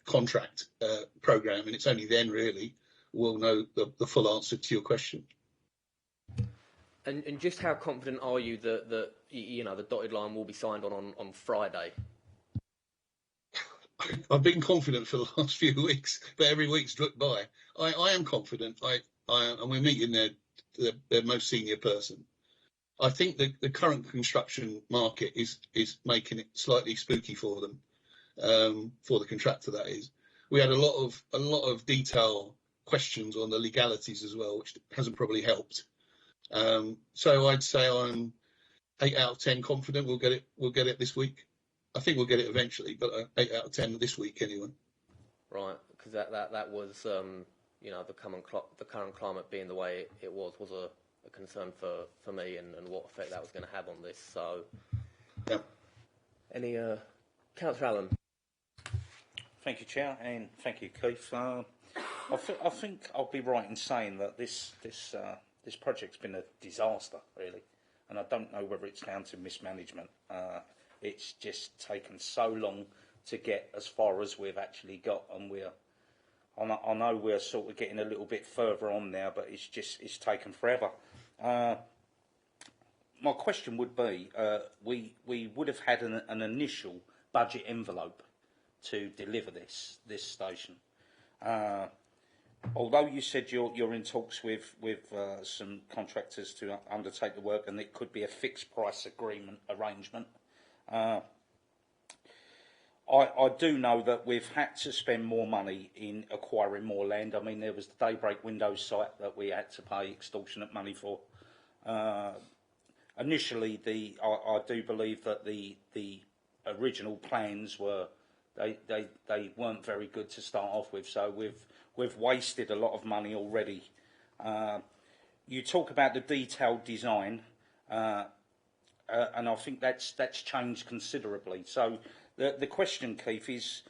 Speaker 10: contract programme, and it's only then, really, we'll know the full answer to your question.
Speaker 1: And just how confident are you that the dotted line will be signed on Friday?
Speaker 10: I've been confident for the last few weeks, but every week's slipped by. I am confident. And we're meeting their most senior person. I think the current construction market is making it slightly spooky for them, for the contractor, that is. We had a lot of detail questions on the legalities as well, which hasn't probably helped. So I'd say I'm 8 out of 10 confident we'll get it this week. I think we'll get it eventually, but 8 out of 10 this week anyway.
Speaker 1: Right, because that was the current climate being the way it was a concern for me and what effect that was going to have on this. So,
Speaker 10: yeah.
Speaker 1: Any Councillor Allen?
Speaker 3: Thank you, Chair, and thank you, Keith. I think I'll be right in saying that this project's been a disaster, really, and I don't know whether it's down to mismanagement. It's just taken so long to get as far as we've actually got, and I know we're sort of getting a little bit further on now, but it's taken forever. My question would be, we would have had an initial budget envelope to deliver this station. Although you said you're in talks with some contractors to undertake the work, and it could be a fixed price arrangement. I do know that we've had to spend more money in acquiring more land. I mean, there was the Daybreak Windows site that we had to pay extortionate money for. Initially, I do believe that the original plans were they weren't very good to start off with. So we've wasted a lot of money already. You talk about the detailed design. and I think that's changed considerably. So the question, Keith, is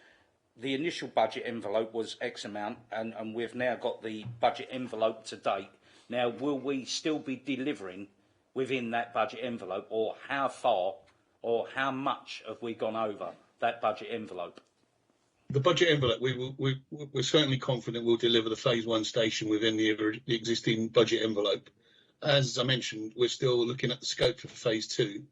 Speaker 3: the initial budget envelope was X amount, and we've now got the budget envelope to date. Now, will we still be delivering within that budget envelope, or how far or how much have we gone over that budget envelope?
Speaker 10: The budget envelope, we're certainly confident we'll deliver the phase 1 station within the existing budget envelope. As I mentioned, we're still looking at the scope for phase 2.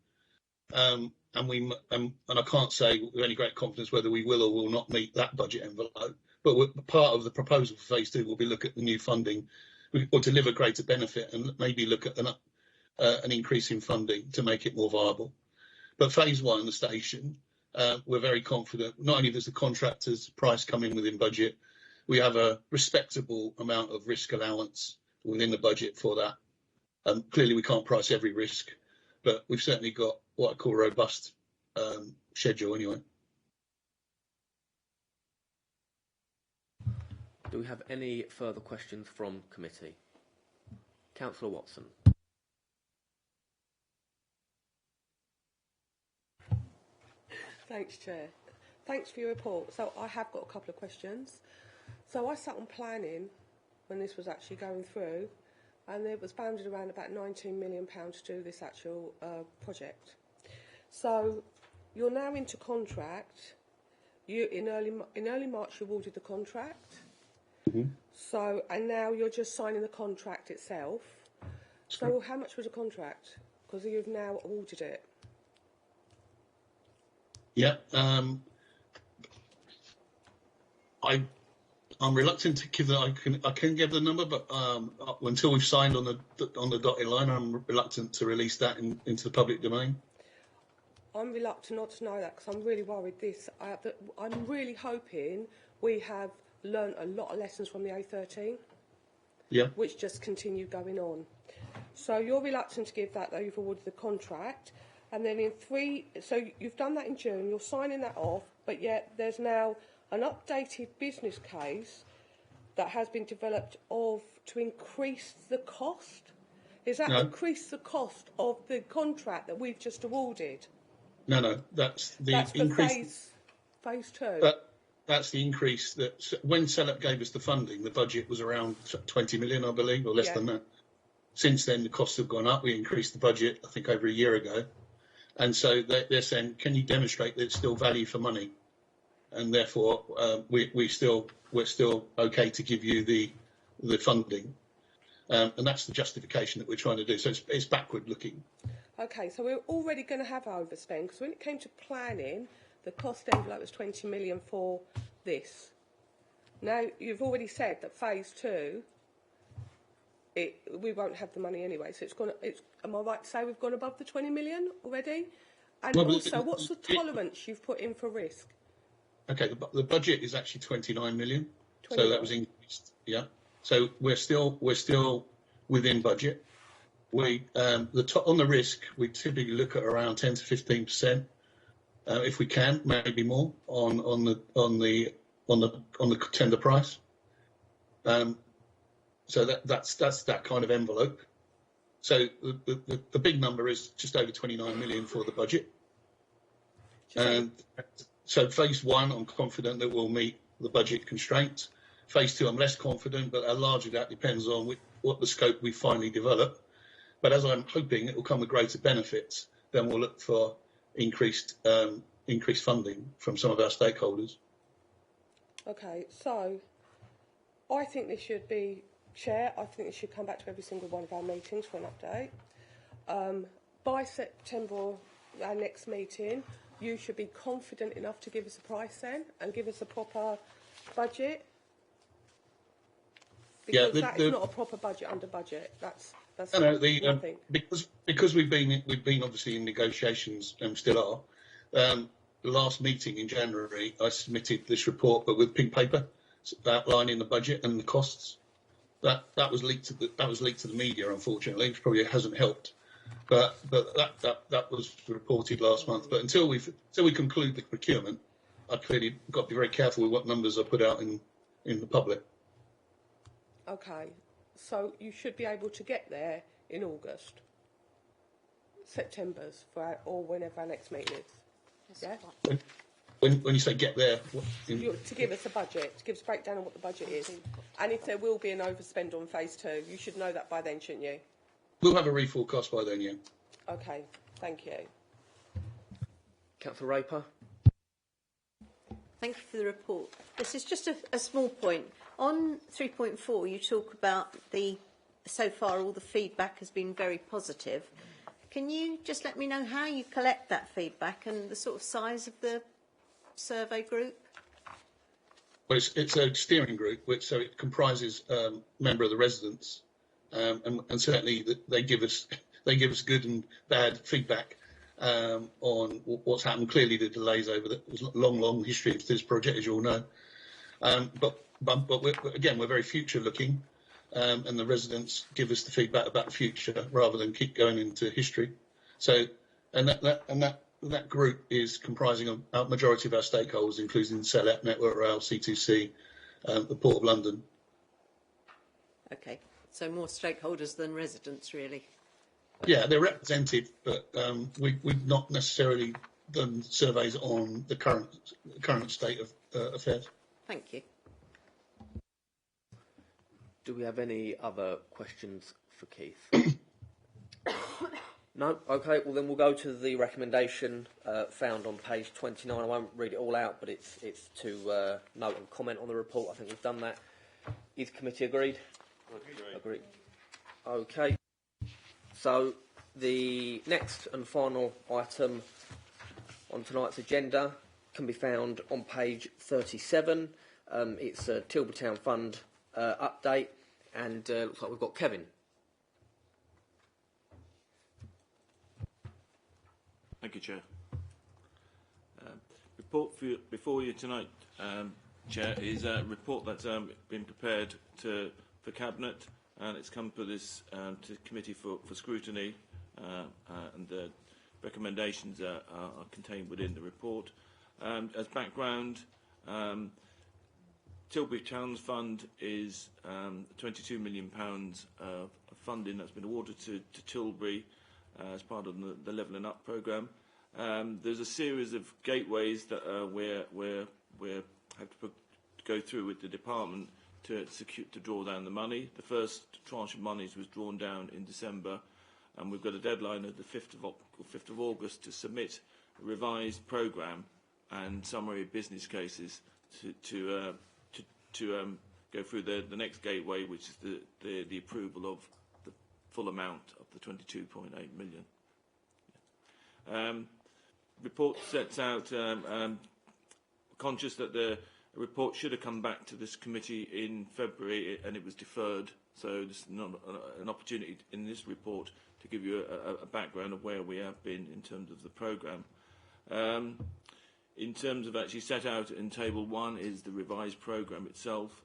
Speaker 10: And I can't say with any great confidence whether we will or will not meet that budget envelope. But part of the proposal for phase 2 will be look at the new funding, or deliver greater benefit, and maybe look at an increase in funding to make it more viable. But phase 1, the station, we're very confident. Not only does the contractor's price come in within budget, we have a respectable amount of risk allowance within the budget for that. Clearly, we can't price every risk, but we've certainly got what I call a robust schedule anyway.
Speaker 1: Do we have any further questions from committee? Councillor Watson.
Speaker 5: Thanks, Chair. Thanks for your report. So I have got a couple of questions. So I sat on planning when this was actually going through, and it was bounded around about £19 million to do this actual project. So you're now into contract. In early March you awarded the contract.
Speaker 10: Mm-hmm.
Speaker 5: So, and now you're just signing the contract itself. So how much was the contract? Because you've now awarded it.
Speaker 10: Yeah, I'm reluctant to give that. I can give the number, but until we've signed on the dotted line, I'm reluctant to release that into the public domain.
Speaker 5: I'm reluctant not to know that because I'm really worried. I'm really hoping we have learnt a lot of lessons from the A13.
Speaker 10: Yeah.
Speaker 5: Which just continue going on. So you're reluctant to give that, though you've awarded the contract. And then so you've done that in June, you're signing that off, but yet there's now an updated business case that has been developed to increase the cost. Is that increase the cost of the contract that we've just awarded?
Speaker 10: No, that's the increase.
Speaker 5: Phase 2.
Speaker 10: That's the increase that when CELOP gave us the funding, the budget was around 20 million, I believe, or less than that. Since then, the costs have gone up. We increased the budget, I think, over a year ago. And so they're saying, can you demonstrate that it's still value for money? And therefore, we're still okay to give you the funding. And that's the justification that we're trying to do. So it's backward looking.
Speaker 5: Okay, so we're already going to have overspend, because when it came to planning, the cost envelope was 20 million for this. Now, you've already said that phase 2, we won't have the money anyway. So am I right to say we've gone above the 20 million already? And also, what's the tolerance you've put in for risk?
Speaker 10: Okay, the budget is actually 29 million.
Speaker 5: 29.
Speaker 10: So that was increased. Yeah. So we're still within budget. On the risk, we typically look at around 10 to 15%, if we can, maybe more on the tender price. So that's that kind of envelope. So the big number is just over 29 million for the budget. And so phase 1, I'm confident that we'll meet the budget constraints. Phase 2, I'm less confident, but largely that depends on what the scope we finally develop. But as I'm hoping it will come with greater benefits, then we'll look for increased funding from some of our stakeholders.
Speaker 5: Okay, so I think this should be, Chair, I think this should come back to every single one of our meetings for an update. By September, our next meeting, you should be confident enough to give us a price then and give us a proper budget. Because that is not a proper budget under budget. That's nothing.
Speaker 10: Because we've been obviously in negotiations and still are. The last meeting in January, I submitted this report, but with pink paper, outlining the budget and the costs. That was leaked to the media, unfortunately, which probably hasn't helped. But that was reported last month. But until we conclude the procurement, I've clearly got to be very careful with what numbers I put out in the public.
Speaker 5: Okay, so you should be able to get there in August. September's or whenever our next meeting is. Yeah?
Speaker 10: When you say get there,
Speaker 5: To give us a budget, to give us a breakdown of what the budget is. And if there will be an overspend on phase 2, you should know that by then, shouldn't you?
Speaker 10: we'll have a reforecast by then, yeah.
Speaker 5: Okay, thank you.
Speaker 1: Councillor Raper.
Speaker 9: Thank you for the report. This is just a small point. On 3.4, you talk about so far all the feedback has been very positive. Can you just let me know how you collect that feedback and the sort of size of the survey group?
Speaker 10: Well, it's a steering group, so it comprises a member of the residents, and certainly they give us good and bad feedback on what's happened. Clearly, the delays over the long history of this project, as you all know. But we're very future looking, and the residents give us the feedback about the future rather than keep going into history. So, that group is comprising a majority of our stakeholders, including CELEP, Network Rail, C2C, the Port of London.
Speaker 9: Okay, so more stakeholders than residents, really.
Speaker 10: Yeah, they're represented, but we've not necessarily done surveys on the current state of affairs.
Speaker 9: Thank you.
Speaker 1: Do we have any other questions for Keith? No? Okay, well then we'll go to the recommendation found on page 29. I won't read it all out, but it's to note and comment on the report. I think we've done that. Is committee agreed? Agreed. Okay. So the next and final item on tonight's agenda can be found on page 37. It's a Tilbury Town Fund update, and looks like we've got Kevin.
Speaker 11: Thank you, Chair. Report before you tonight, Chair, is a report that's been prepared for Cabinet, and it's come to this to Committee for Scrutiny, and the recommendations are contained within the report. As background, Tilbury Towns Fund is £22 million of funding that's been awarded to Tilbury as part of the Levelling Up programme. There's a series of gateways that we have to go through with the department to draw down the money. The first tranche of monies was drawn down in December, and we've got a deadline of the 5th of August to submit a revised programme and summary business cases to go through the next gateway, which is the approval of the full amount of the 22.8 million. Report sets out, conscious that the report should have come back to this committee in February and it was deferred, so there's not an opportunity in this report to give you a background of where we have been in terms of the programme. In terms of actually set out in Table 1 is the revised programme itself.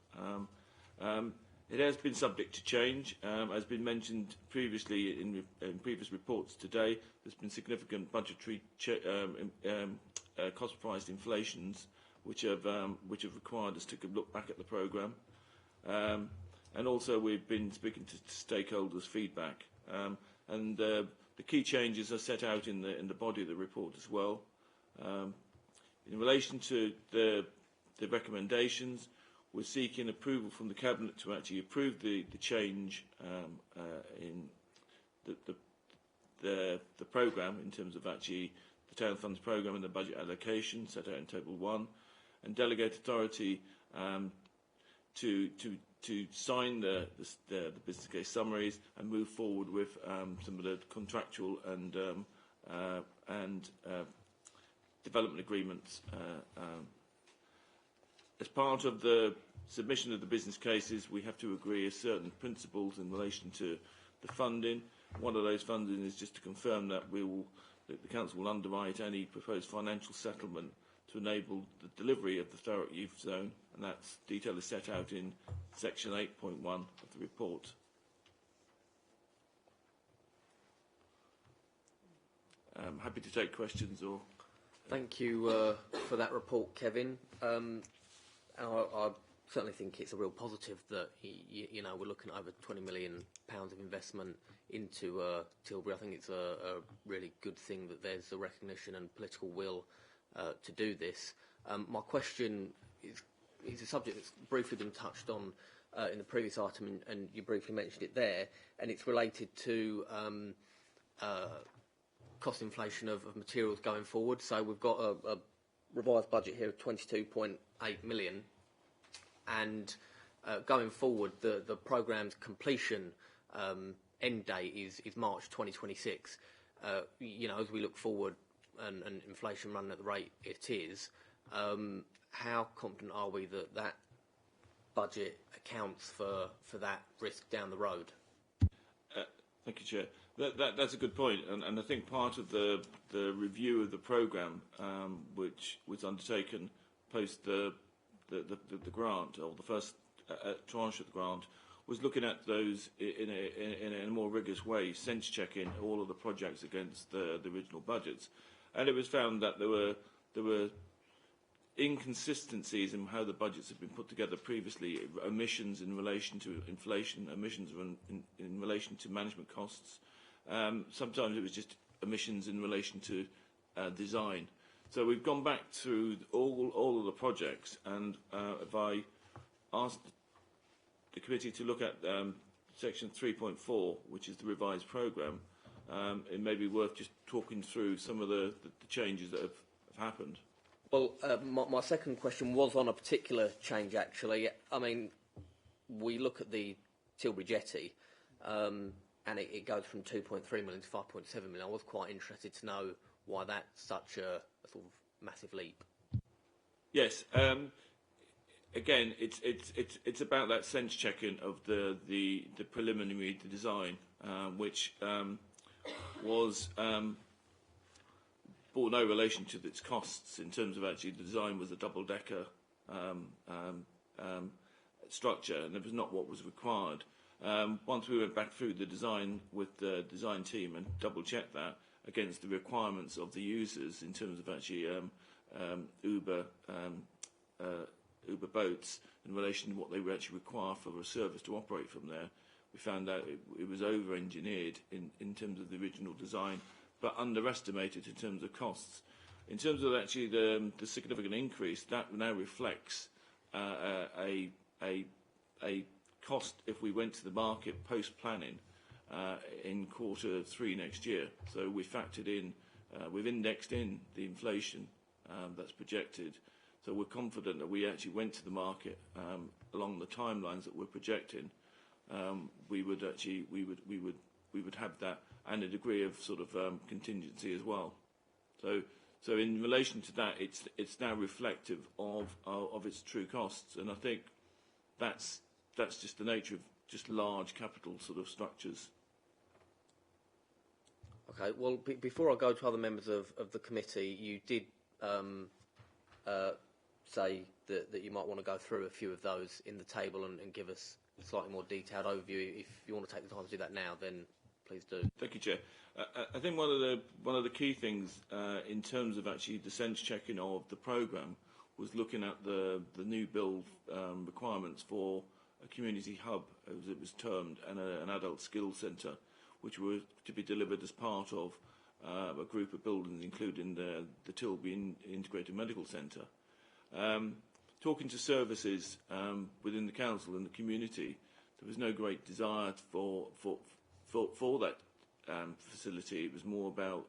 Speaker 11: It has been subject to change. As been mentioned previously in previous reports today, there's been significant budgetary cost price inflations which have required us to look back at the programme. And also we've been speaking to stakeholders' feedback. And the key changes are set out in the body of the report as well. In relation to the recommendations, we're seeking approval from the Cabinet to actually approve the change in the programme in terms of actually the Town Funds programme and the budget allocation set out in Table 1, and delegate authority to sign the business case summaries and move forward with some of the contractual and development agreements. As part of the submission of the business cases, we have to agree certain principles in relation to the funding. One of those funding is just to confirm that the Council will underwrite any proposed financial settlement to enable the delivery of the Thurrock Youth Zone, and that detail is set out in Section 8.1 of the report. I'm happy to take questions or...
Speaker 1: Thank you for that report, Kevin. Our certainly think it's a real positive that we're looking at over £20 million of investment into Tilbury. I think it's a really good thing that there's a recognition and political will to do this. My question is a subject that's briefly been touched on in the previous item, and you briefly mentioned it there, and it's related to cost inflation of materials going forward. So we've got a revised budget here of 22.8 million, and going forward, the programme's completion end date is March 2026. As we look forward and inflation running at the rate it is, how confident are we that budget accounts for that risk down the road?
Speaker 11: Thank you, Chair. That's a good point, and I think part of the review of the programme, which was undertaken post the grant, or the first tranche of the grant, was looking at those in a more rigorous way, sense checking all of the projects against the original budgets, and it was found that there were inconsistencies in how the budgets have been put together previously, omissions in relation to inflation, omissions in relation to management costs. Sometimes it was just omissions in relation to design. So we've gone back through all of the projects, and if I asked the committee to look at section 3.4, which is the revised programme, it may be worth just talking through some of the changes that have happened.
Speaker 1: Well, my second question was on a particular change, actually. I mean, we look at the Tilbury Jetty, and it goes from 2.3 million to 5.7 million. I was quite interested to know why that's such a sort of massive leap.
Speaker 11: Yes. Again, it's about that sense checking of the preliminary design, which was bore no relation to its costs in terms of actually the design was a double-decker structure, and it was not what was required. Once we went back through the design with the design team and double-checked that against the requirements of the users in terms of actually Uber boats in relation to what they would actually require for a service to operate from there, we found out it was over-engineered in terms of the original design, but underestimated in terms of costs. In terms of actually the significant increase, that now reflects a cost if we went to the market post-planning in Q3 next year. So we factored in, we've indexed in the inflation that's projected. So we're confident that we actually went to the market along the timelines that we're projecting. We would have that, and a degree of sort of contingency as well. So in relation to that, it's now reflective of its true costs, and I think that's just the nature of just large capital sort of structures.
Speaker 1: Okay. Well, before I go to other members of the committee, you did say that you might want to go through a few of those in the table and give us a slightly more detailed overview. If you want to take the time to do that now, then please do.
Speaker 11: Thank you, Chair. I think one of the key things in terms of actually the sense checking of the programme was looking at the new build requirements for a community hub, as it was termed, and an adult skills centre, which were to be delivered as part of a group of buildings, including the Tilbury Integrated Medical Centre. Talking to services within the council and the community, there was no great desire for that facility. It was more about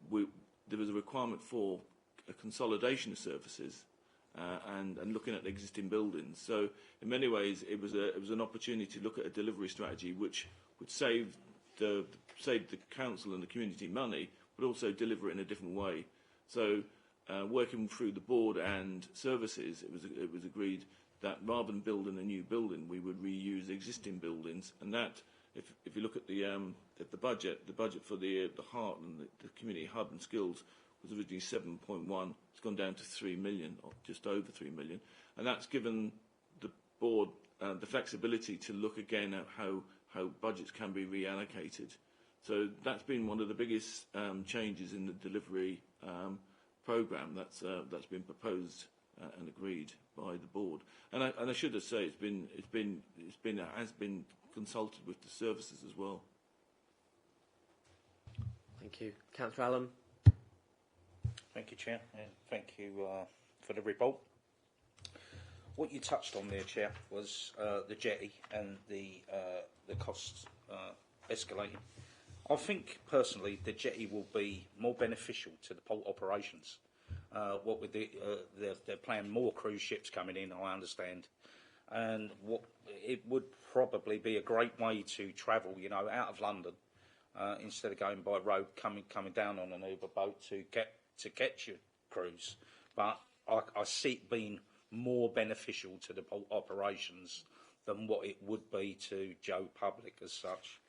Speaker 11: there was a requirement for a consolidation of services and looking at the existing buildings. So in many ways, it was an opportunity to look at a delivery strategy which would save the council and the community money, but also deliver it in a different way. So working through the board and services, it was agreed that rather than building a new building, we would reuse existing buildings, and that, if you look at the budget for the heart and the community hub and skills was originally 7.1. It's gone down to 3 million, or just over 3 million, and that's given the board the flexibility to look again at how budgets can be reallocated. So that's been one of the biggest changes in the delivery programme that's been proposed and agreed by the board. And I should have said it has been consulted with the services as well.
Speaker 1: Thank you. Councillor Allen.
Speaker 3: Thank you, Chair, and thank you for the report. What you touched on there, Chair, was the jetty and the costs escalating. I think, personally, the jetty will be more beneficial to the port operations. What with they're planning more cruise ships coming in, I understand, and it would probably be a great way to travel, out of London, instead of going by road, coming down on an Uber boat to get your cruise. But I see it being more beneficial to the port operations than what it would be to Joe Public as such.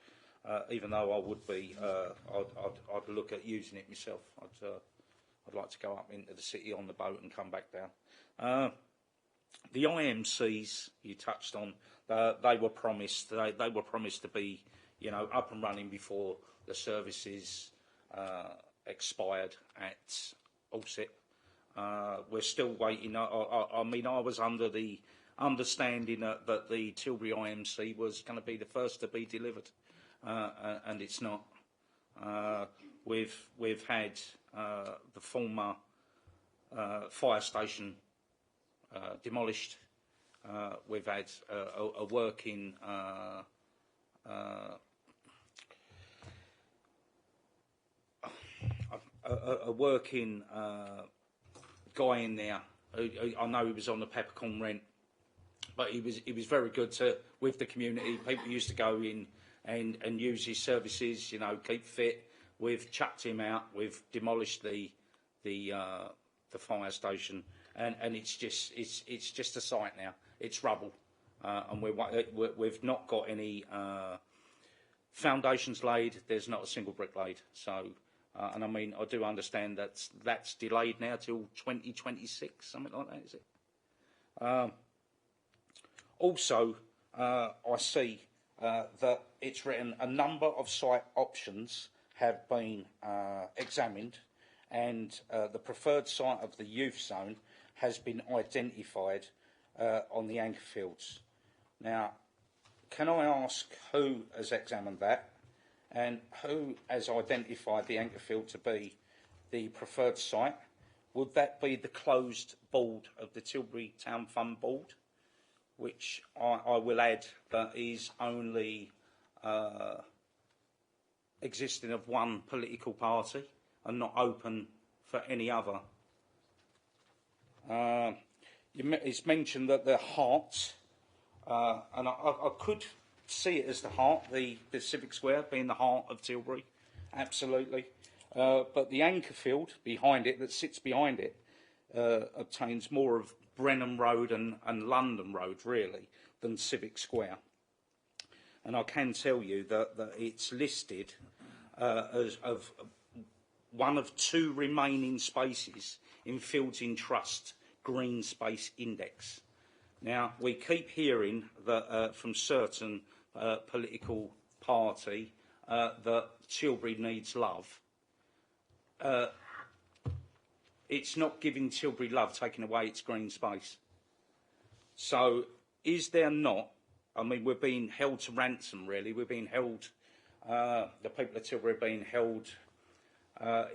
Speaker 3: Even though I would be, I'd look at using it myself. I'd like to go up into the city on the boat and come back down. The IMCs you touched on, they were promised to be, up and running before the services expired at Allset. We're still waiting. I mean, I was under the understanding that the Tilbury IMC was going to be the first to be delivered, and it's not. We've had the former fire station demolished. We've had a working guy in there. I know he was on the peppercorn rent, but he was very good with the community. People used to go in and use his services, keep fit. We've chucked him out. We've demolished the fire station, and it's just a site now. It's rubble, and we've not got any foundations laid. There's not a single brick laid. So, and I mean, I do understand that's delayed now till 2026, something like that, is it? Also, I see that it's written a number of site options have been examined, and the preferred site of the youth zone has been identified on the anchor fields. Now, can I ask who has examined that, and who has identified the anchor field to be the preferred site? Would that be the closed board of the Tilbury Town Fund Board, which I will add that is only existing of one political party and not open for any other? It's mentioned that the heart, and I could see it as the heart, the Civic Square being the heart of Tilbury, absolutely. But the anchor field behind it, that sits behind it, obtains more of Brenham Road and London Road, really, than Civic Square. And I can tell you that it's listed as of one of two remaining spaces in Fields in Trust Green Space Index. Now, we keep hearing that from certain political party that Tilbury needs love. It's not giving Tilbury love, taking away its green space. So, is there not? I mean, we're being held to ransom, really. We're being held. The people of Tilbury are being held.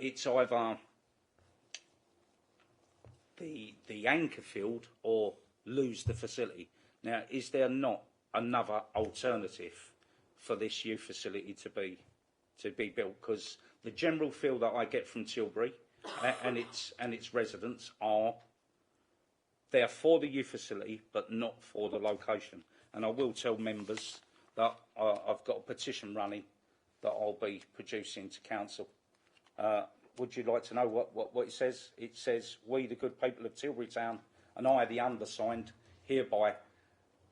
Speaker 3: It's either the anchor field or lose the facility. Now, is there not another alternative for this youth facility to be built? Because the general feel that I get from Tilbury and its residents are they're for the youth facility, but not for the location. And I will tell members that I've got a petition running that I'll be producing to council. Would you like to know what it says? It says, "We, the good people of Tilbury Town, and I, the undersigned, hereby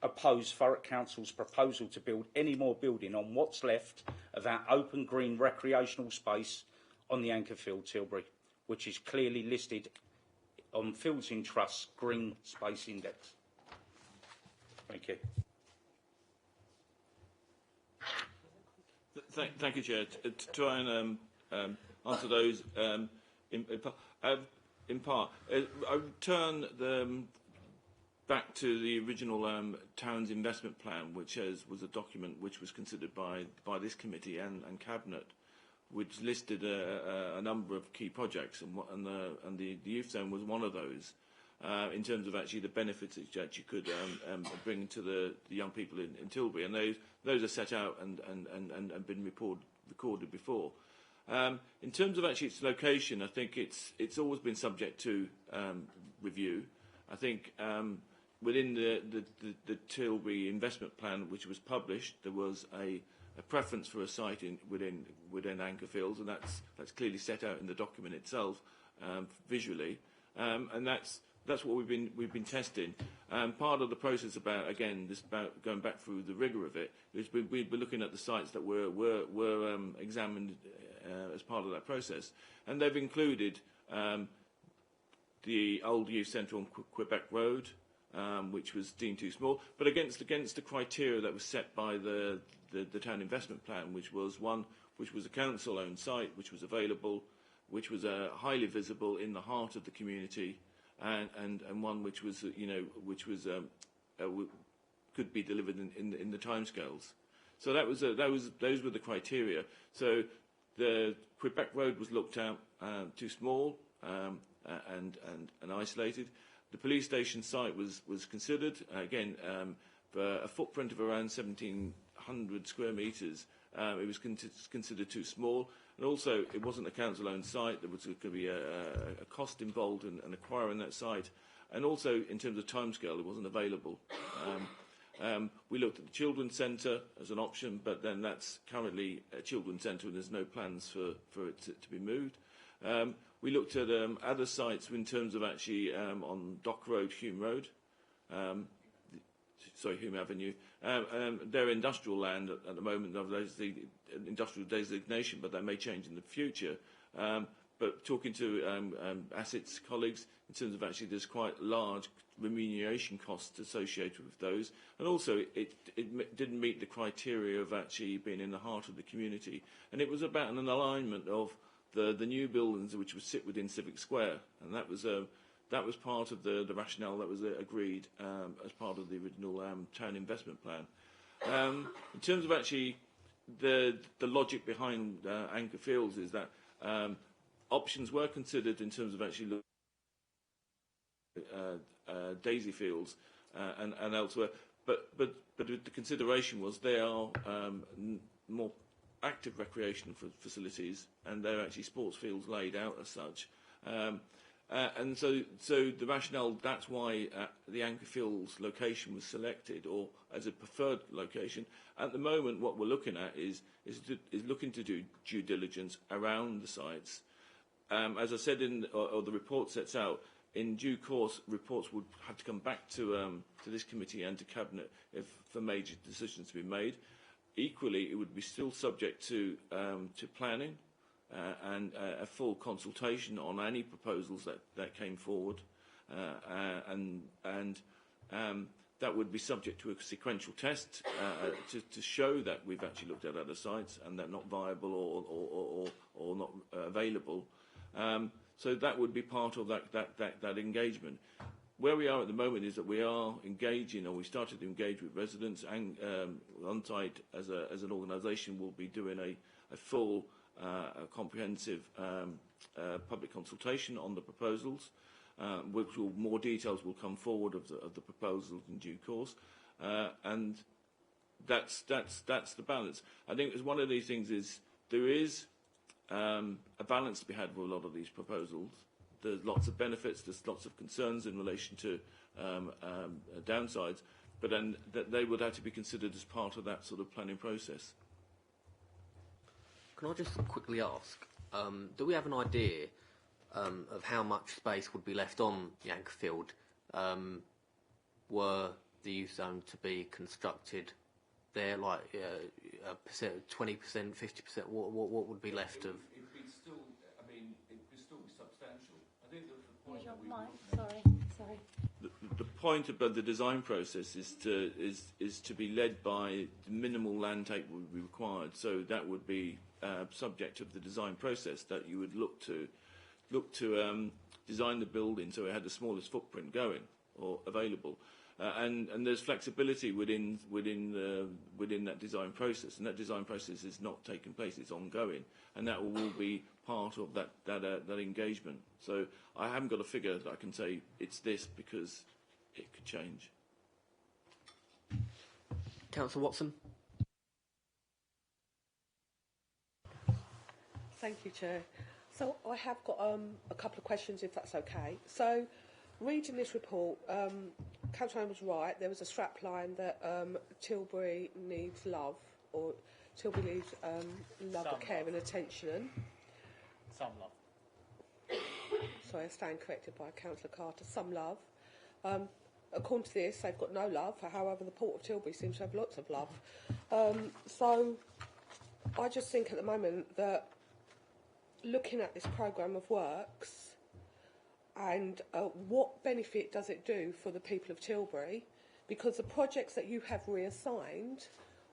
Speaker 3: oppose Thurrock Council's proposal to build any more building on what's left of our open green recreational space on the anchor field, Tilbury, which is clearly listed on Fields in Trust Green Space Index." Thank you.
Speaker 11: Thank you, Chair. To try and answer those, in part. I would turn back to the original Town's investment plan, which was a document which was considered by this committee and Cabinet, which listed a number of key projects, and the youth zone was one of those. In terms of actually the benefits that you could bring to the young people in Tilbury, and those are set out and been recorded before. In terms of actually its location, I think it's always been subject to review. I think within the Tilbury investment plan, which was published, there was a preference for a site within Ankerfields, and that's clearly set out in the document itself visually, and that's what we've been testing. Part of the process about going back through the rigour of it is we've been looking at the sites that were examined as part of that process, and they've included the old youth centre on Quebec Road, which was deemed too small, but against the criteria that was set by the town investment plan, which was a council-owned site, which was available, which was highly visible in the heart of the community, and one which was could be delivered in the timescales. So those were the criteria. So the Quebec Road was looked at too small and isolated. The police station site was considered again for a footprint of around 1,700 square metres. It was considered too small, and also it wasn't a council-owned site. There was going to be a cost involved in acquiring that site, and also in terms of timescale, it wasn't available. We looked at the children's centre as an option, but then that's currently a children's centre, and there's no plans for it to be moved. We looked at other sites in terms of actually on Dock Road, Hume Road, Hume Avenue. They're industrial land at the moment. There's the industrial designation, but that may change in the future. But talking to Asset's colleagues, in terms of actually there's quite large remuneration costs associated with those, and also it didn't meet the criteria of actually being in the heart of the community. And it was about an alignment of the new buildings which would sit within Civic Square, and that was part of the rationale that was agreed as part of the original town investment plan. In terms of actually the logic behind Anchor Fields is that options were considered in terms of actually Daisy Fields and elsewhere, but the consideration was they are more active recreation facilities, and they're actually sports fields laid out as such. And so the rationale, that's why the Anchor Fields location was selected, or as a preferred location. At the moment, what we're looking at is looking to do due diligence around the sites. As I said, or the report sets out, in due course, reports would have to come back to this committee and to Cabinet for major decisions to be made. Equally, it would be still subject to planning and a full consultation on any proposals that came forward, and that would be subject to a sequential test to show that we've actually looked at other sites and they're not viable or not available. So that would be part of that engagement. Where we are at the moment is that we are engaging, or we started to engage with residents, and on-site as an organisation will be doing a full, comprehensive public consultation on the proposals, more details will come forward of the proposals in due course, and that's the balance. I think one of these things is there is a balance to be had with a lot of these proposals. There's lots of benefits, there's lots of concerns in relation to downsides, but then they would have to be considered as part of that sort of planning process.
Speaker 1: Can I just quickly ask, do we have an idea of how much space would be left on the Anchor Field were the youth zone to be constructed there, like 20%, 50%? What would be left of?
Speaker 11: It would be still, I mean, it would still be substantial. I think that the point.
Speaker 2: Where's your mic? Sorry.
Speaker 11: The point about the design process is to be led by the minimal land take would be required. So that would be subject of the design process that you would look to design the building so it had the smallest footprint going or available. And there's flexibility within that design process, and that design process is not taking place; it's ongoing, and that will be part of that engagement. So I haven't got a figure that I can say it's this, because it could change.
Speaker 1: Councillor Watson.
Speaker 5: Thank you, Chair. So I have got a couple of questions, if that's okay. So, reading this report, Councillor was right. There was a strap line that Tilbury needs love, or Tilbury needs love,
Speaker 4: Some
Speaker 5: care
Speaker 4: love.
Speaker 5: and attention.
Speaker 4: Some love.
Speaker 5: Sorry, I stand corrected by Councillor Carter. Some love. According to this, they've got no love. However, the Port of Tilbury seems to have lots of love. So I just think at the moment that looking at this programme of works and what benefit does it do for the people of Tilbury, because the projects that you have reassigned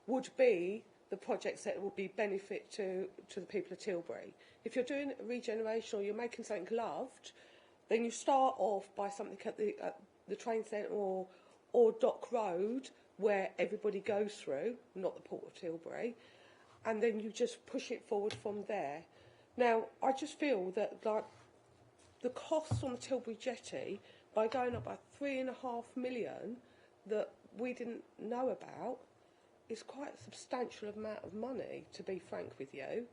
Speaker 5: would be the projects that will be benefit to the people of Tilbury. If you're doing regeneration or you're making something loved, then you start off by something at the train centre or Dock Road, where everybody goes through, not the Port of Tilbury, and then you just push it forward from there. Now, I just feel that like the costs on the Tilbury Jetty, by going up by £3.5 million that we didn't know about, is quite a substantial amount of money, to be frank with you,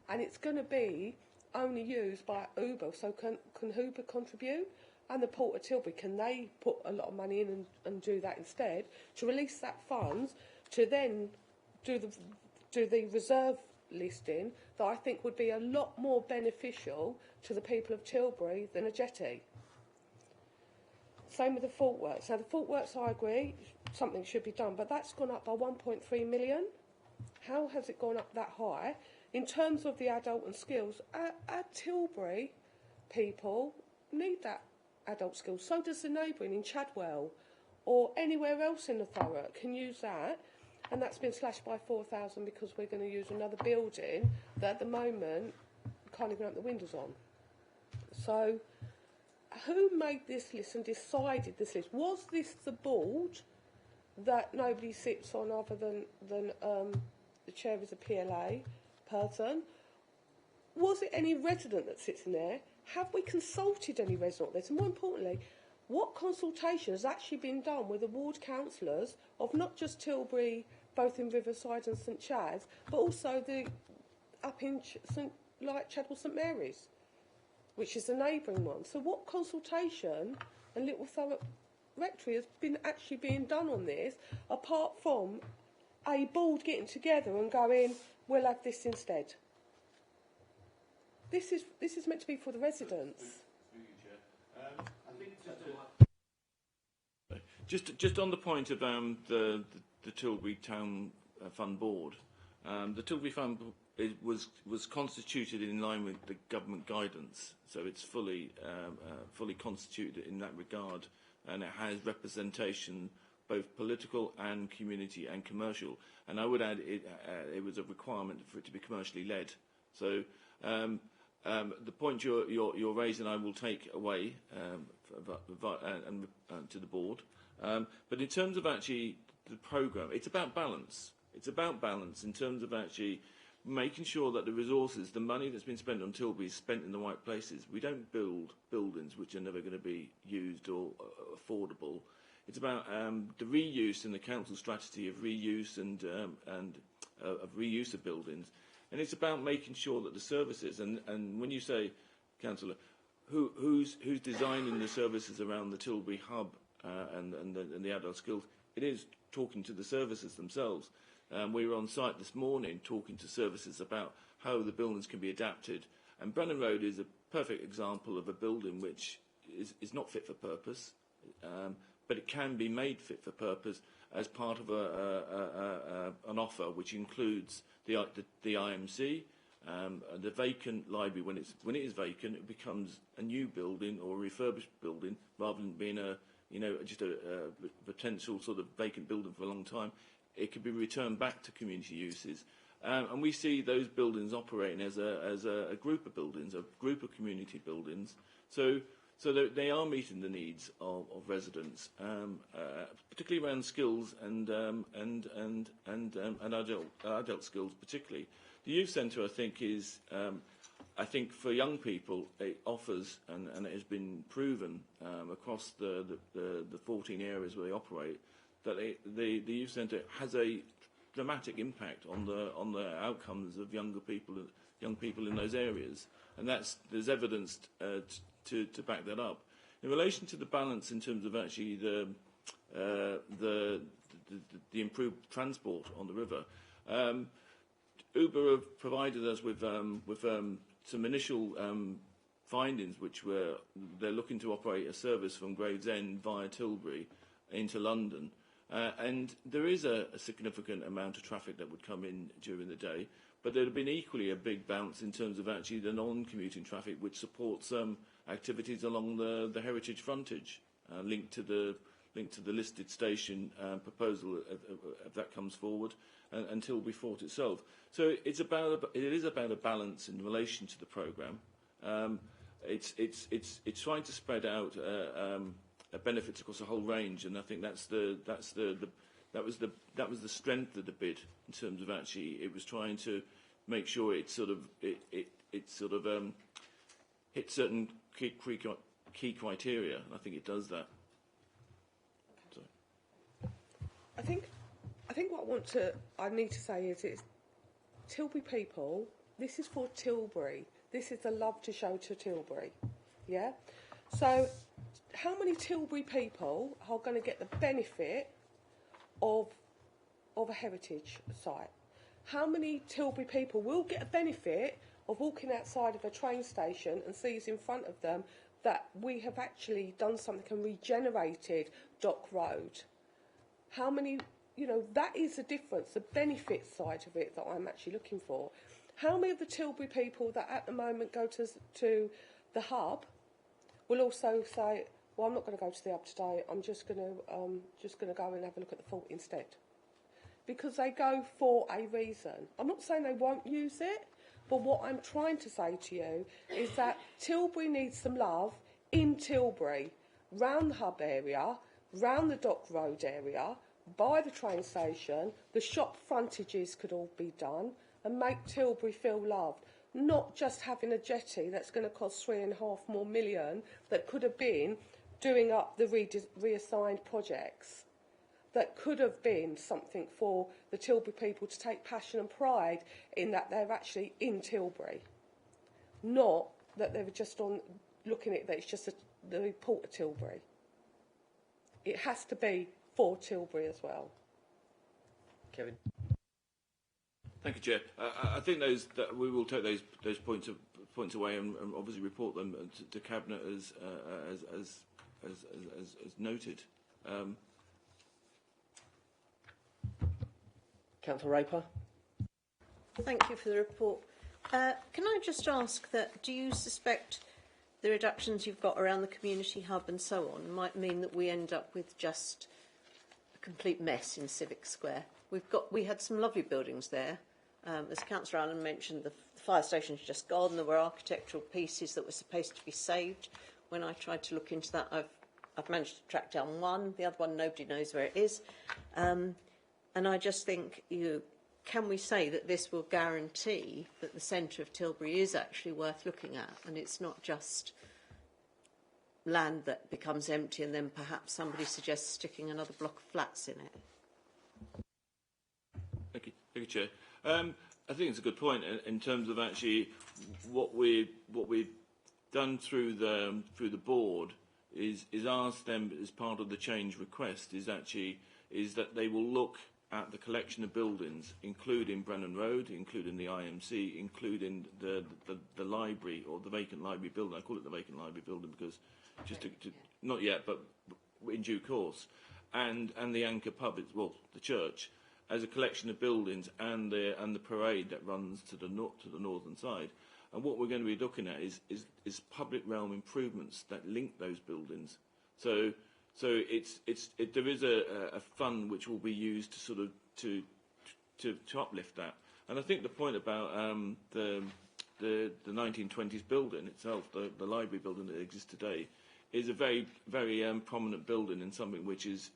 Speaker 5: and it's going to be only used by Uber. So can Uber contribute? And the Port of Tilbury, can they put a lot of money in and do that instead, to release that funds to then do the reserve listing that I think would be a lot more beneficial to the people of Tilbury than a jetty. Same with the fault works. Now, the fault works, I agree, something should be done, but that's gone up by 1.3 million. How has it gone up that high? In terms of the adult and skills, our Tilbury people need that adult skills. So does the neighbouring in Chadwell or anywhere else in the Thurrock can use that. And that's been slashed by 4,000 because we're going to use another building that at the moment can't even open the windows on. So who made this list and decided this list? Was this the board that nobody sits on other than the chair is a PLA person? Was it any resident that sits in there? Have we consulted any resident on this? And more importantly, what consultation has actually been done with the ward councillors of not just Tilbury, both in Riverside and St Chad's, but also the up in Chadwell St Mary's, which is the neighbouring one? So what consultation and Little Thurrock Rectory has been actually being done on this, apart from a board getting together and going, we'll have this instead? This is meant to be for the residents.
Speaker 11: Just on the point of the Tilbury Town Fund Board, the Tilbury Fund was constituted in line with the government guidance, so it's fully constituted in that regard, and it has representation both political and community and commercial. And I would add it was a requirement for it to be commercially led. So the point you're raising, I will take away to the board. But in terms of actually the programme, it's about balance. It's about balance in terms of actually making sure that the resources, the money that's been spent on Tilbury is spent in the right places. We don't build buildings which are never going to be used or affordable. It's about the reuse and the council strategy of reuse and of reuse of buildings. And it's about making sure that the services, and when you say, Councillor, who's designing the services around the Tilbury hub and the adult skills, it is talking to the services themselves. We were on site this morning talking to services about how the buildings can be adapted. And Brennan Road is a perfect example of a building which is not fit for purpose, but it can be made fit for purpose as part of an offer which includes the IMC, the vacant library. When it is vacant, it becomes a new building or a refurbished building rather than being just a potential sort of vacant building for a long time. It could be returned back to community uses, and we see those buildings operating as a group of buildings, a group of community buildings. So So they are meeting the needs of residents, particularly around skills and adult skills particularly. The youth centre, I think, is I think for young people it offers, and it has been proven across the 14 areas where they operate, that the youth centre has a dramatic impact on the outcomes of young people in those areas, and there's evidence to back that up. In relation to the balance in terms of actually the improved transport on the river, Uber have provided us with some initial findings, which were they're looking to operate a service from Gravesend via Tilbury into London. And there is a significant amount of traffic that would come in during the day, but there would have been equally a big bounce in terms of actually the non-commuting traffic, which supports activities along the heritage frontage, linked to the listed station proposal if that comes forward, and Tilbury Fort itself. So it is about a balance in relation to the programme. It's trying to spread out benefits across a whole range, and I think that was the strength of the bid in terms of actually it was trying to make sure it hit certain key criteria. And I think it does that. So.
Speaker 5: I think what I need to say is it's Tilbury people. This is for Tilbury. This is the love to show to Tilbury. Yeah. So, how many Tilbury people are going to get the benefit of a heritage site? How many Tilbury people will get a benefit of walking outside of a train station and sees in front of them that we have actually done something and regenerated Dock Road? How many, that is the difference, the benefit side of it that I'm actually looking for. How many of the Tilbury people that at the moment go to the hub will also say, well, I'm not going to go to the hub today, I'm just going to go and have a look at the fort instead? Because they go for a reason. I'm not saying they won't use it, but what I'm trying to say to you is that Tilbury needs some love in Tilbury, round the hub area, round the Dock Road area, by the train station. The shop frontages could all be done and make Tilbury feel loved. Not just having a jetty that's going to cost £3.5 million more that could have been doing up the reassigned projects. That could have been something for the Tilbury people to take passion and pride in, that they're actually in Tilbury. Not that they're just looking at that it's just the Port of Tilbury. It has to be for Tilbury as well.
Speaker 1: Kevin.
Speaker 11: Thank you, Chair. I think that we will take those points away and obviously report them to Cabinet as noted.
Speaker 1: Councillor Raper.
Speaker 9: Thank you for the report. Can I just ask that, do you suspect the reductions you've got around the community hub and so on might mean that we end up with just a complete mess in Civic Square? We had some lovely buildings there. As Councillor Allen mentioned, the fire station's just gone. There were architectural pieces that were supposed to be saved. When I tried to look into that, I've managed to track down one. The other one, nobody knows where it is. And I just think, can we say that this will guarantee that the centre of Tilbury is actually worth looking at, and it's not just land that becomes empty and then perhaps somebody suggests sticking another block of flats in it?
Speaker 11: Thank you, Chair. I think it's a good point in terms of actually what we've done through the board is ask them as part of the change request is that they will look at the collection of buildings, including Brennan Road, including the IMC, including the library or the vacant library building. I call it the vacant library building because not yet, but in due course, and the Anchor pub, the church, as a collection of buildings, and the parade that runs to the northern side. And what we're going to be looking at is public realm improvements that link those buildings. So there is a fund which will be used to sort of to uplift that. And I think the point about the 1920s building itself, the library building that exists today, is a very, very prominent building and something which is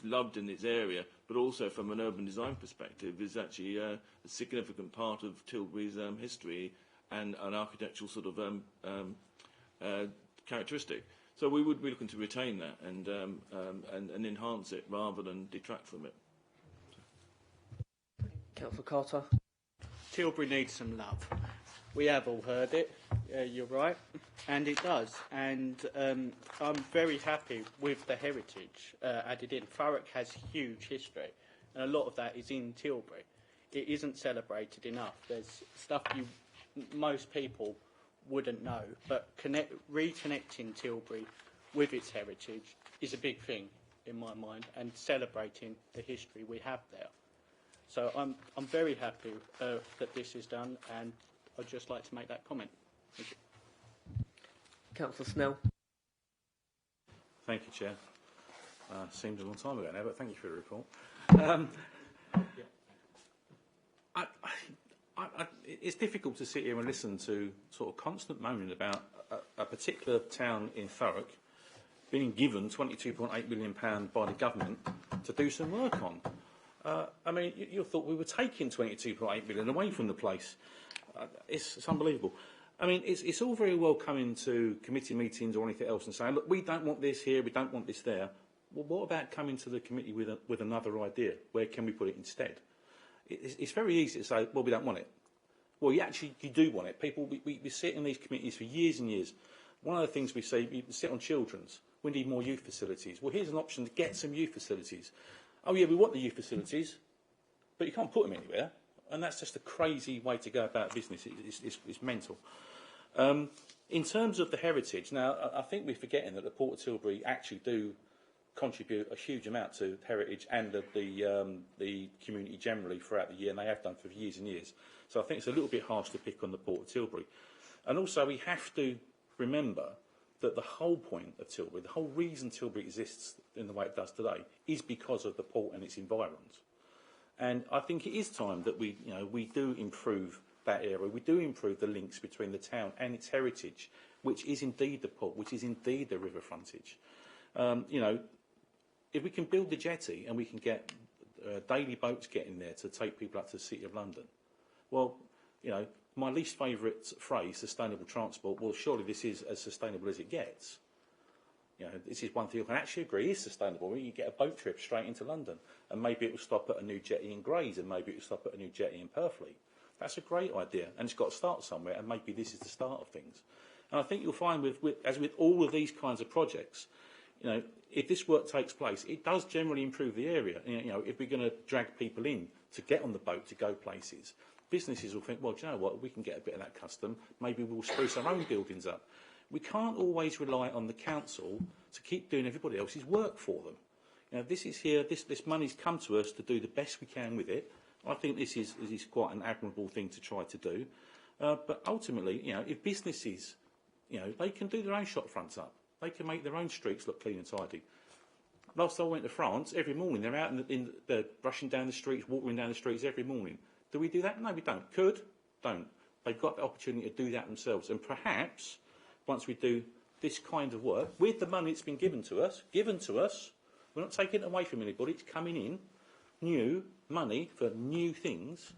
Speaker 11: loved in its area, but also from an urban design perspective is actually a significant part of Tilbury's history and an architectural sort of characteristic. So we would be looking to retain that and enhance it rather than detract from it.
Speaker 1: Councillor Carter.
Speaker 7: Tilbury needs some love. We have all heard it, you're right, and it does. And I'm very happy with the heritage added in. Thurrock has huge history, and a lot of that is in Tilbury. It isn't celebrated enough. There's stuff most people wouldn't know, but reconnecting Tilbury with its heritage is a big thing in my mind, and celebrating the history we have there. So I'm very happy that this is done, and I'd just like to make that comment. Thank you.
Speaker 1: Councillor Snell.
Speaker 8: Thank you, Chair. Seems a long time ago now, but thank you for the report. It's difficult to sit here and listen to sort of constant moaning about a particular town in Thurrock being given £22.8 million by the government to do some work on. I mean, you thought we were taking £22.8 million away from the place. It's unbelievable. I mean, it's all very well coming to committee meetings or anything else and saying, look, we don't want this here, we don't want this there. Well, what about coming to the committee with another idea? Where can we put it instead? It's very easy to say, well, we don't want it. Well, you do want it. People, we sit in these committees for years and years. One of the things we say, you sit on children's. We need more youth facilities. Well, here's an option to get some youth facilities. Oh, yeah, we want the youth facilities, but you can't put them anywhere. And that's just a crazy way to go about business. It's mental. In terms of the heritage, now, I think we're forgetting that the Port of Tilbury actually do contribute a huge amount to heritage and the community generally throughout the year, and they have done for years and years. So I think it's a little bit harsh to pick on the Port of Tilbury. And also we have to remember that the whole point of Tilbury, the whole reason Tilbury exists in the way it does today, is because of the port and its environs. And I think it is time that we do improve that area. We do improve the links between the town and its heritage, which is indeed the port, which is indeed the river frontage. If we can build the jetty and we can get daily boats getting there to take people up to the City of London, well, my least favourite phrase, sustainable transport, well, surely this is as sustainable as it gets. This is one thing I can actually agree is sustainable. You get a boat trip straight into London, and maybe it will stop at a new jetty in Grays, and maybe it will stop at a new jetty in Purfleet. That's a great idea, and it's got to start somewhere, and maybe this is the start of things. And I think you'll find, as with all of these kinds of projects, if this work takes place, it does generally improve the area. If we're going to drag people in to get on the boat to go places, businesses will think, well, do you know what, we can get a bit of that custom, maybe we'll spruce our own buildings up. We can't always rely on the council to keep doing everybody else's work for them. This is here, this money's come to us to do the best we can with it. I think this is quite an admirable thing to try to do. But ultimately, if businesses, they can do their own shop fronts up. They can make their own streets look clean and tidy. Last time I went to France, every morning they're out they're brushing down the streets, walking down the streets every morning. Do we do that? No, we don't. Could, don't. They've got the opportunity to do that themselves. And perhaps, once we do this kind of work, with the money that's been given to us, we're not taking it away from anybody, it's coming in, new money for new things,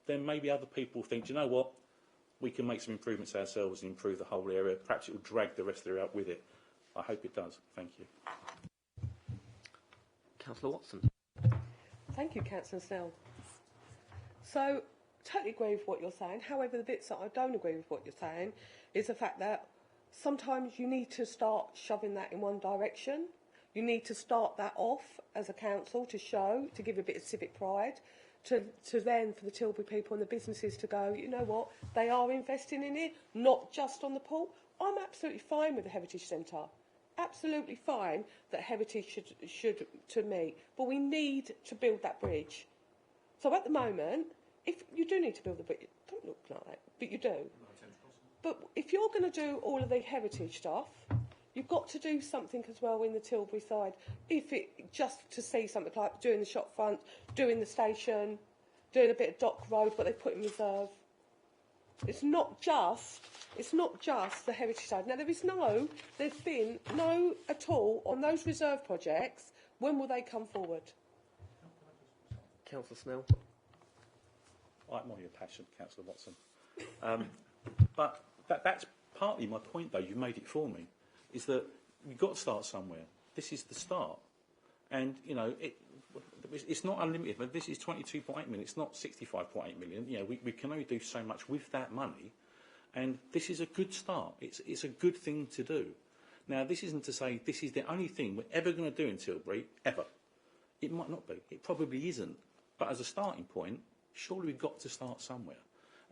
Speaker 8: then maybe other people think, do you know what, we can make some improvements ourselves and improve the whole area. Perhaps it will drag the rest of the area up with it. I hope it does. Thank you.
Speaker 1: Councillor Watson.
Speaker 5: Thank you, Councillor Snell. So, totally agree with what you're saying. However, the bits that I don't agree with what you're saying is the fact that sometimes you need to start shoving that in one direction. You need to start that off as a council to show, to give a bit of civic pride, to then for the Tilbury people and the businesses to go, you know what, they are investing in it, not just on the port. I'm absolutely fine with the Heritage Centre. Absolutely fine that heritage should to meet. But we need to build that bridge. So at the moment, if you do need to build the bridge, don't look like that, but you do. But if you're going to do all of the heritage stuff, you've got to do something as well in the Tilbury side. If it just to see something like doing the shop front, doing the station, doing a bit of Dock Road, what they put in reserve. It's not just the heritage side. Now, there's been no at all on those reserve projects. When will they come forward?
Speaker 1: Councillor Snell.
Speaker 8: I admire your passion, Councillor Watson. But that's partly my point, though. You made it for me. Is that you've got to start somewhere. This is the start, and you know it's not unlimited. But this is 22.8 million. It's not 65.8 million. You know, we can only do so much with that money, and this is a good start. It's a good thing to do. Now, this isn't to say this is the only thing we're ever going to do in Tilbury ever. It might not be. It probably isn't. But as a starting point, surely we've got to start somewhere.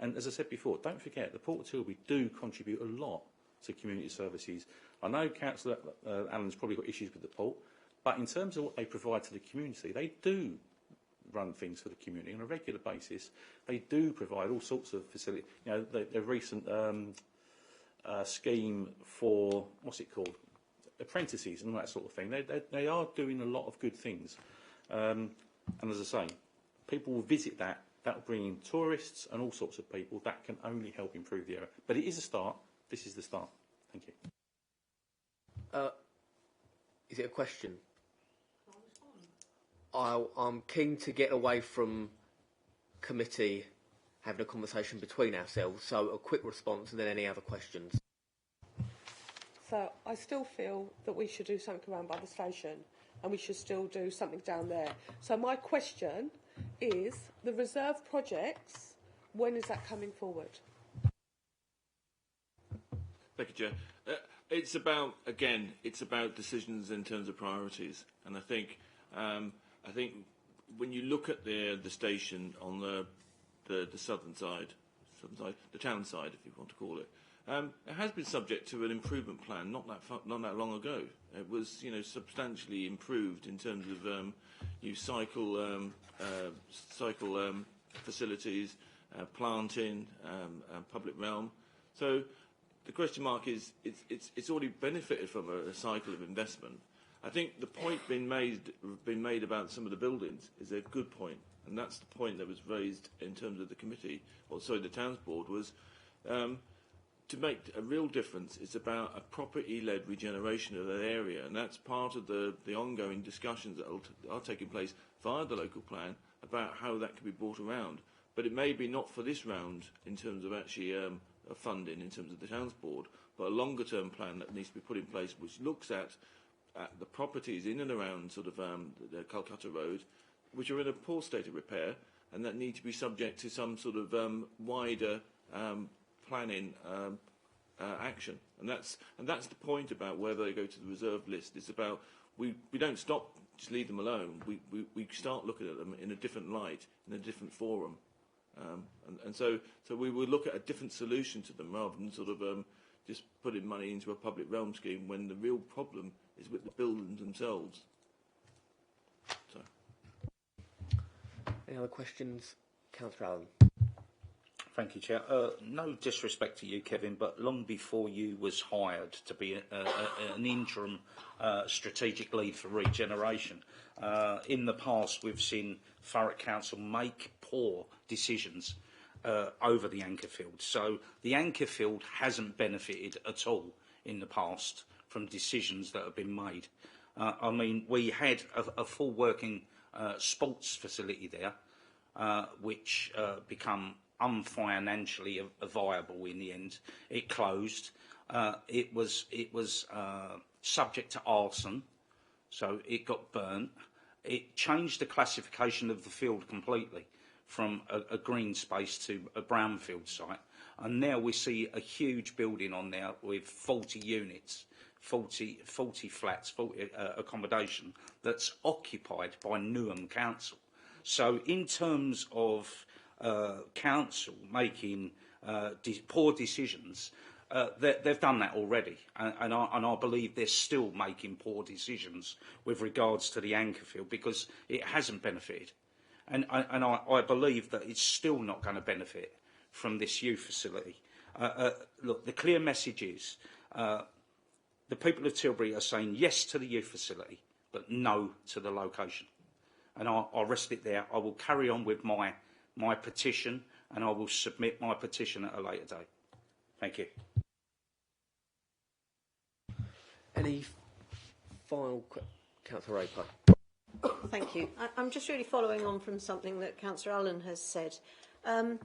Speaker 8: And as I said before, don't forget, the Port of Tilbury do contribute a lot to community services. I know Councillor Allen's probably got issues with the port, but in terms of what they provide to the community, they do run things for the community on a regular basis. They do provide all sorts of facilities. You know, the recent scheme for, what's it called, apprentices and that sort of thing. They are doing a lot of good things. And as I say, people will visit that. That will bring in tourists and all sorts of people. That can only help improve the area. But it is a start. This is the start. Thank you.
Speaker 1: Is it a question? I'm keen to get away from committee having a conversation between ourselves. So a quick response and then any other questions.
Speaker 5: So I still feel that we should do something around by the station, and we should still do something down there. So my question is, the reserve projects, when is that coming forward?
Speaker 11: Thank you, Chair. It's about decisions in terms of priorities, and I think when you look at the station on the southern side, the town side, if you want to call it, it has been subject to an improvement plan not that long ago. It was, you know, substantially improved in terms of new cycle facilities, planting, public realm. So the question mark is it's already benefited from a cycle of investment. I think the point being made about some of the buildings is a good point, and that's the point that was raised in terms of the committee, or sorry, the Towns Board, was to make a real difference. It's about a property-led regeneration of that area, and that's part of the ongoing discussions that are taking place via the local plan about how that can be brought around. But it may be not for this round in terms of actually funding in terms of the Towns Board, but a longer-term plan that needs to be put in place, which looks at the properties in and around sort of the Calcutta Road, which are in a poor state of repair, and that need to be subject to some sort of wider planning action. And that's the point about whether they go to the reserve list. It's about we don't stop, just leave them alone. We start looking at them in a different light, in a different forum. And so we will look at a different solution to them rather than sort of just putting money into a public realm scheme when the real problem is with the buildings themselves. So.
Speaker 1: Any other questions? Councillor Allen.
Speaker 3: Thank you, Chair. No disrespect to you, Kevin, but long before you was hired to be an interim strategic lead for Regeneration, in the past we've seen Thurrock Council make poor decisions over the anchor field. So the anchor field hasn't benefited at all in the past from decisions that have been made. I mean, we had a full working sports facility there, which become unfinancially viable in the end. It closed. It was subject to arson, so it got burnt. It changed the classification of the field completely from a green space to a brownfield site, and now we see a huge building on there with 40 units, 40 flats, 40 accommodation that's occupied by Newham Council. So in terms of council making poor decisions, they've done that already, and I believe they're still making poor decisions with regards to the anchor field because it hasn't benefited, and I believe that it's still not going to benefit from this youth facility. Look, the clear message is the people of Tilbury are saying yes to the youth facility, but no to the location, and I'll rest it there. I will carry on with my petition and I will submit my petition at a later date. Thank you.
Speaker 1: Any final Councillor Raper?
Speaker 9: Thank you. I'm just really following on from something that Councillor Allen has said. A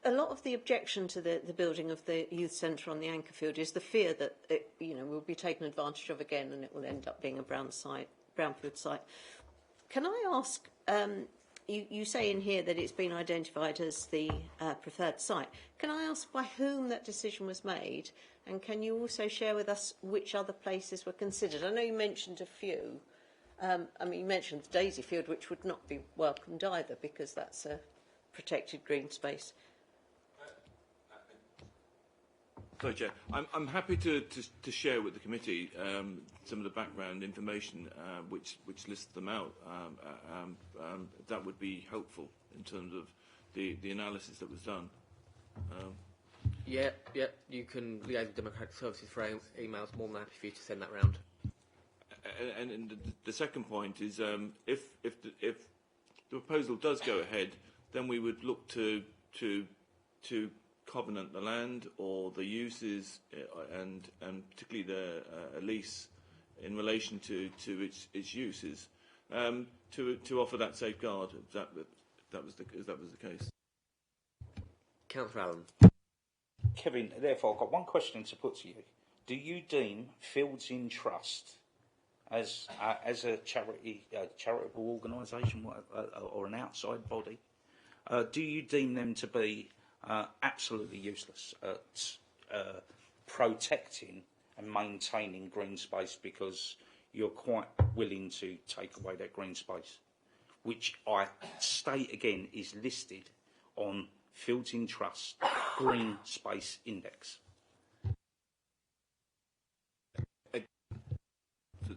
Speaker 9: lot of the objection to the building of the youth centre on the Anchorfield is the fear that it, will be taken advantage of again and it will end up being a brownfield site. Can I ask, you say in here that it's been identified as the preferred site. Can I ask by whom that decision was made? And can you also share with us which other places were considered? I know you mentioned a few. You mentioned the Daisy Field, which would not be welcomed either because that's a protected green space.
Speaker 11: Sorry, Chair. I'm happy to share with the committee some of the background information which lists them out. That would be helpful in terms of the analysis that was done.
Speaker 1: Yeah, you can liaise with Democratic Services for emails. More than happy for you to send that round.
Speaker 11: And the second point is if the proposal does go ahead, then we would look to covenant the land or the uses and particularly the lease in relation to its uses to offer that safeguard. If that was the case.
Speaker 1: Councillor Allen.
Speaker 3: Kevin, therefore, I've got one question to put to you. Do you deem Fields in Trust as a charitable organisation or an outside body? Do you deem them to be absolutely useless at protecting and maintaining green space because you're quite willing to take away that green space, which I state again is listed on Fields in Trust Green Space Index?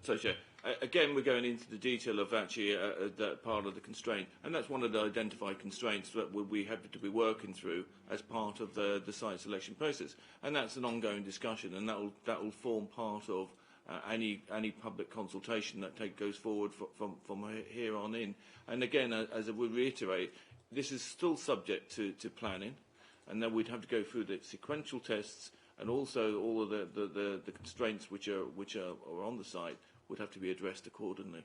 Speaker 11: So, Chair, again, we're going into the detail of actually that part of the constraint, and that's one of the identified constraints that we have to be working through as part of the site selection process, and that's an ongoing discussion, and that will form part of any public consultation that goes forward from here on in. And again, as I would reiterate, this is still subject to planning, and then we'd have to go through the sequential tests, and also all of the constraints which are on the site would have to be addressed accordingly.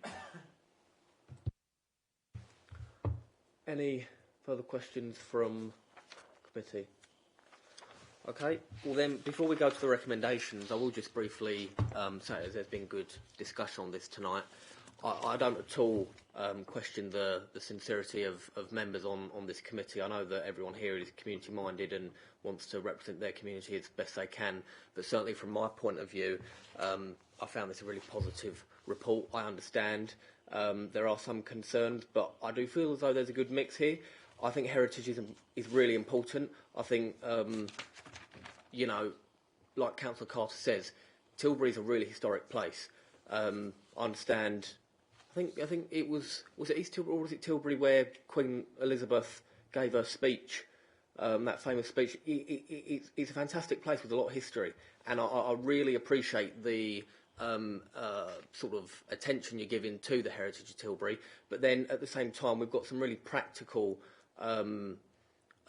Speaker 1: Any further questions from committee? Okay, well then, before we go to the recommendations, I will just briefly say, as there's been good discussion on this tonight, I don't at all question the sincerity of members on this committee. I know that everyone here is community-minded and wants to represent their community as best they can, but certainly from my point of view, I found this a really positive report. I understand there are some concerns, but I do feel as though there's a good mix here. I think heritage is really important. I think, like Councillor Carter says, Tilbury is a really historic place. I understand. I think it was it East Tilbury or was it Tilbury where Queen Elizabeth gave her speech, that famous speech. It's a fantastic place with a lot of history, and I really appreciate the sort of attention you're giving to the heritage of Tilbury. But then at the same time, we've got some really practical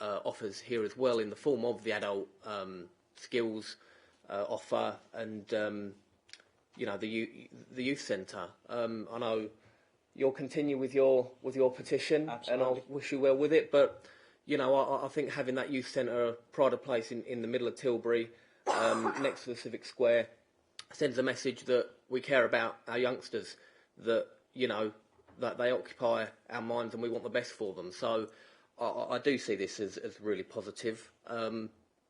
Speaker 1: offers here as well in the form of the adult skills offer and the youth centre. I know you'll continue with your petition. Absolutely. And I'll wish you well with it. But I think having that youth centre, pride of place in the middle of Tilbury, next to the Civic Square, sends a message that we care about our youngsters, that that they occupy our minds and we want the best for them. So I do see this as really positive, and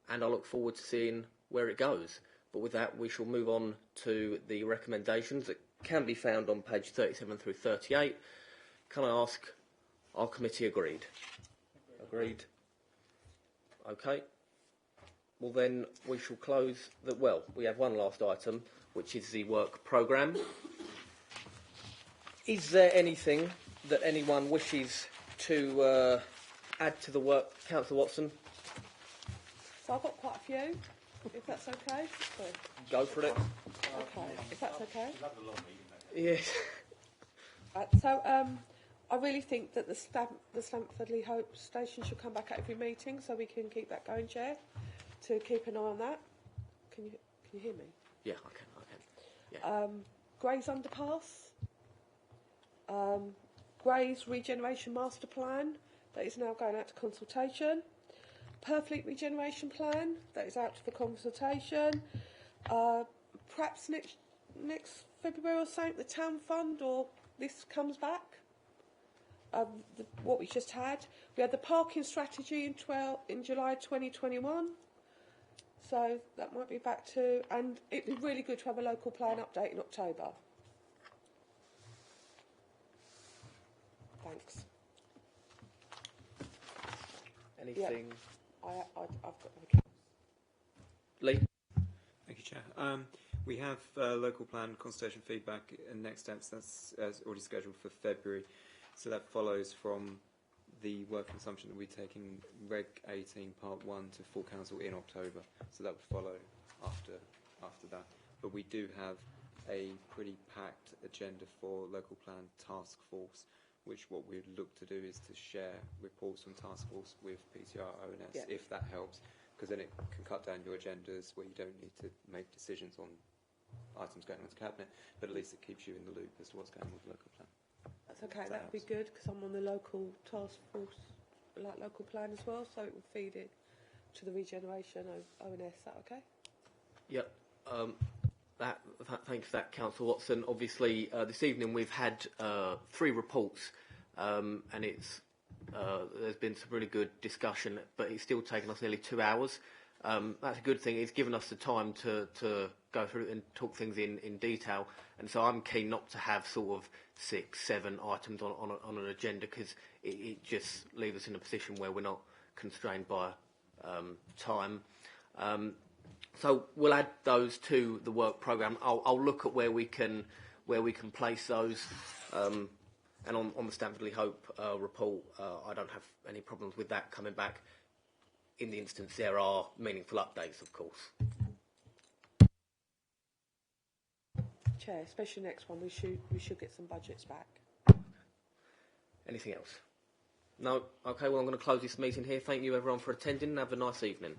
Speaker 1: I look forward to seeing where it goes. But with that, we shall move on to the recommendations that can be found on page 37 through 38. Can I ask, our committee agreed? Agreed. Okay. Well, then we shall close we have one last item, which is the work programme. Is there anything that anyone wishes to add to the work? Councillor Watson?
Speaker 5: So I've got quite a few, if that's okay. Sorry.
Speaker 1: Go for it.
Speaker 5: Okay, if that's okay.
Speaker 1: Yes.
Speaker 5: I really think that the Stamford Hope station should come back at every meeting, so we can keep that going, Chair, to keep an eye on that. Can you hear me?
Speaker 1: Yeah, I can. Yeah.
Speaker 5: Grays Underpass, Grays Regeneration Master Plan, that is now going out to consultation. Purfleet Regeneration Plan, that is out for consultation. Perhaps next February or something, the Town Fund, or this comes back. What we just had. We had the parking strategy in July 2021. So that might be back to, and it'd be really good to have a local plan update in October. Thanks.
Speaker 1: Anything?
Speaker 5: I've got
Speaker 1: Lee?
Speaker 6: Thank you, Chair. We have local plan consultation feedback and next steps. That's already scheduled for February. So that follows from the working assumption that we're taking Reg 18 Part 1 to full council in October. So that would follow after that. But we do have a pretty packed agenda for local plan task force, which what we'd look to do is to share reports from task force with PTR ONS, if that helps, because then it can cut down your agendas where you don't need to make decisions on items going on to cabinet, but at least it keeps you in the loop as to what's going on with the local plan.
Speaker 5: That's okay, that would be good, because I'm on the local task force, like local plan as well, so it will feed it to the regeneration of ONS. Is that okay?
Speaker 1: Yep. Thanks for that, Councillor Watson. Obviously, this evening we've had 3 reports, and there's been some really good discussion, but it's still taken us nearly 2 hours. That's a good thing. It's given us the time to go through and talk things in detail, and so I'm keen not to have sort of 6, 7 items on an agenda, because it just leaves us in a position where we're not constrained by time. So we'll add those to the work programme. I'll look at where we can place those. And on the Stamford Hope report, I don't have any problems with that coming back. In the instance there are meaningful updates, of course.
Speaker 5: Chair, especially next one, we should get some budgets back.
Speaker 1: Anything else? No? Okay, well, I'm going to close this meeting here. Thank you, everyone, for attending, and have a nice evening.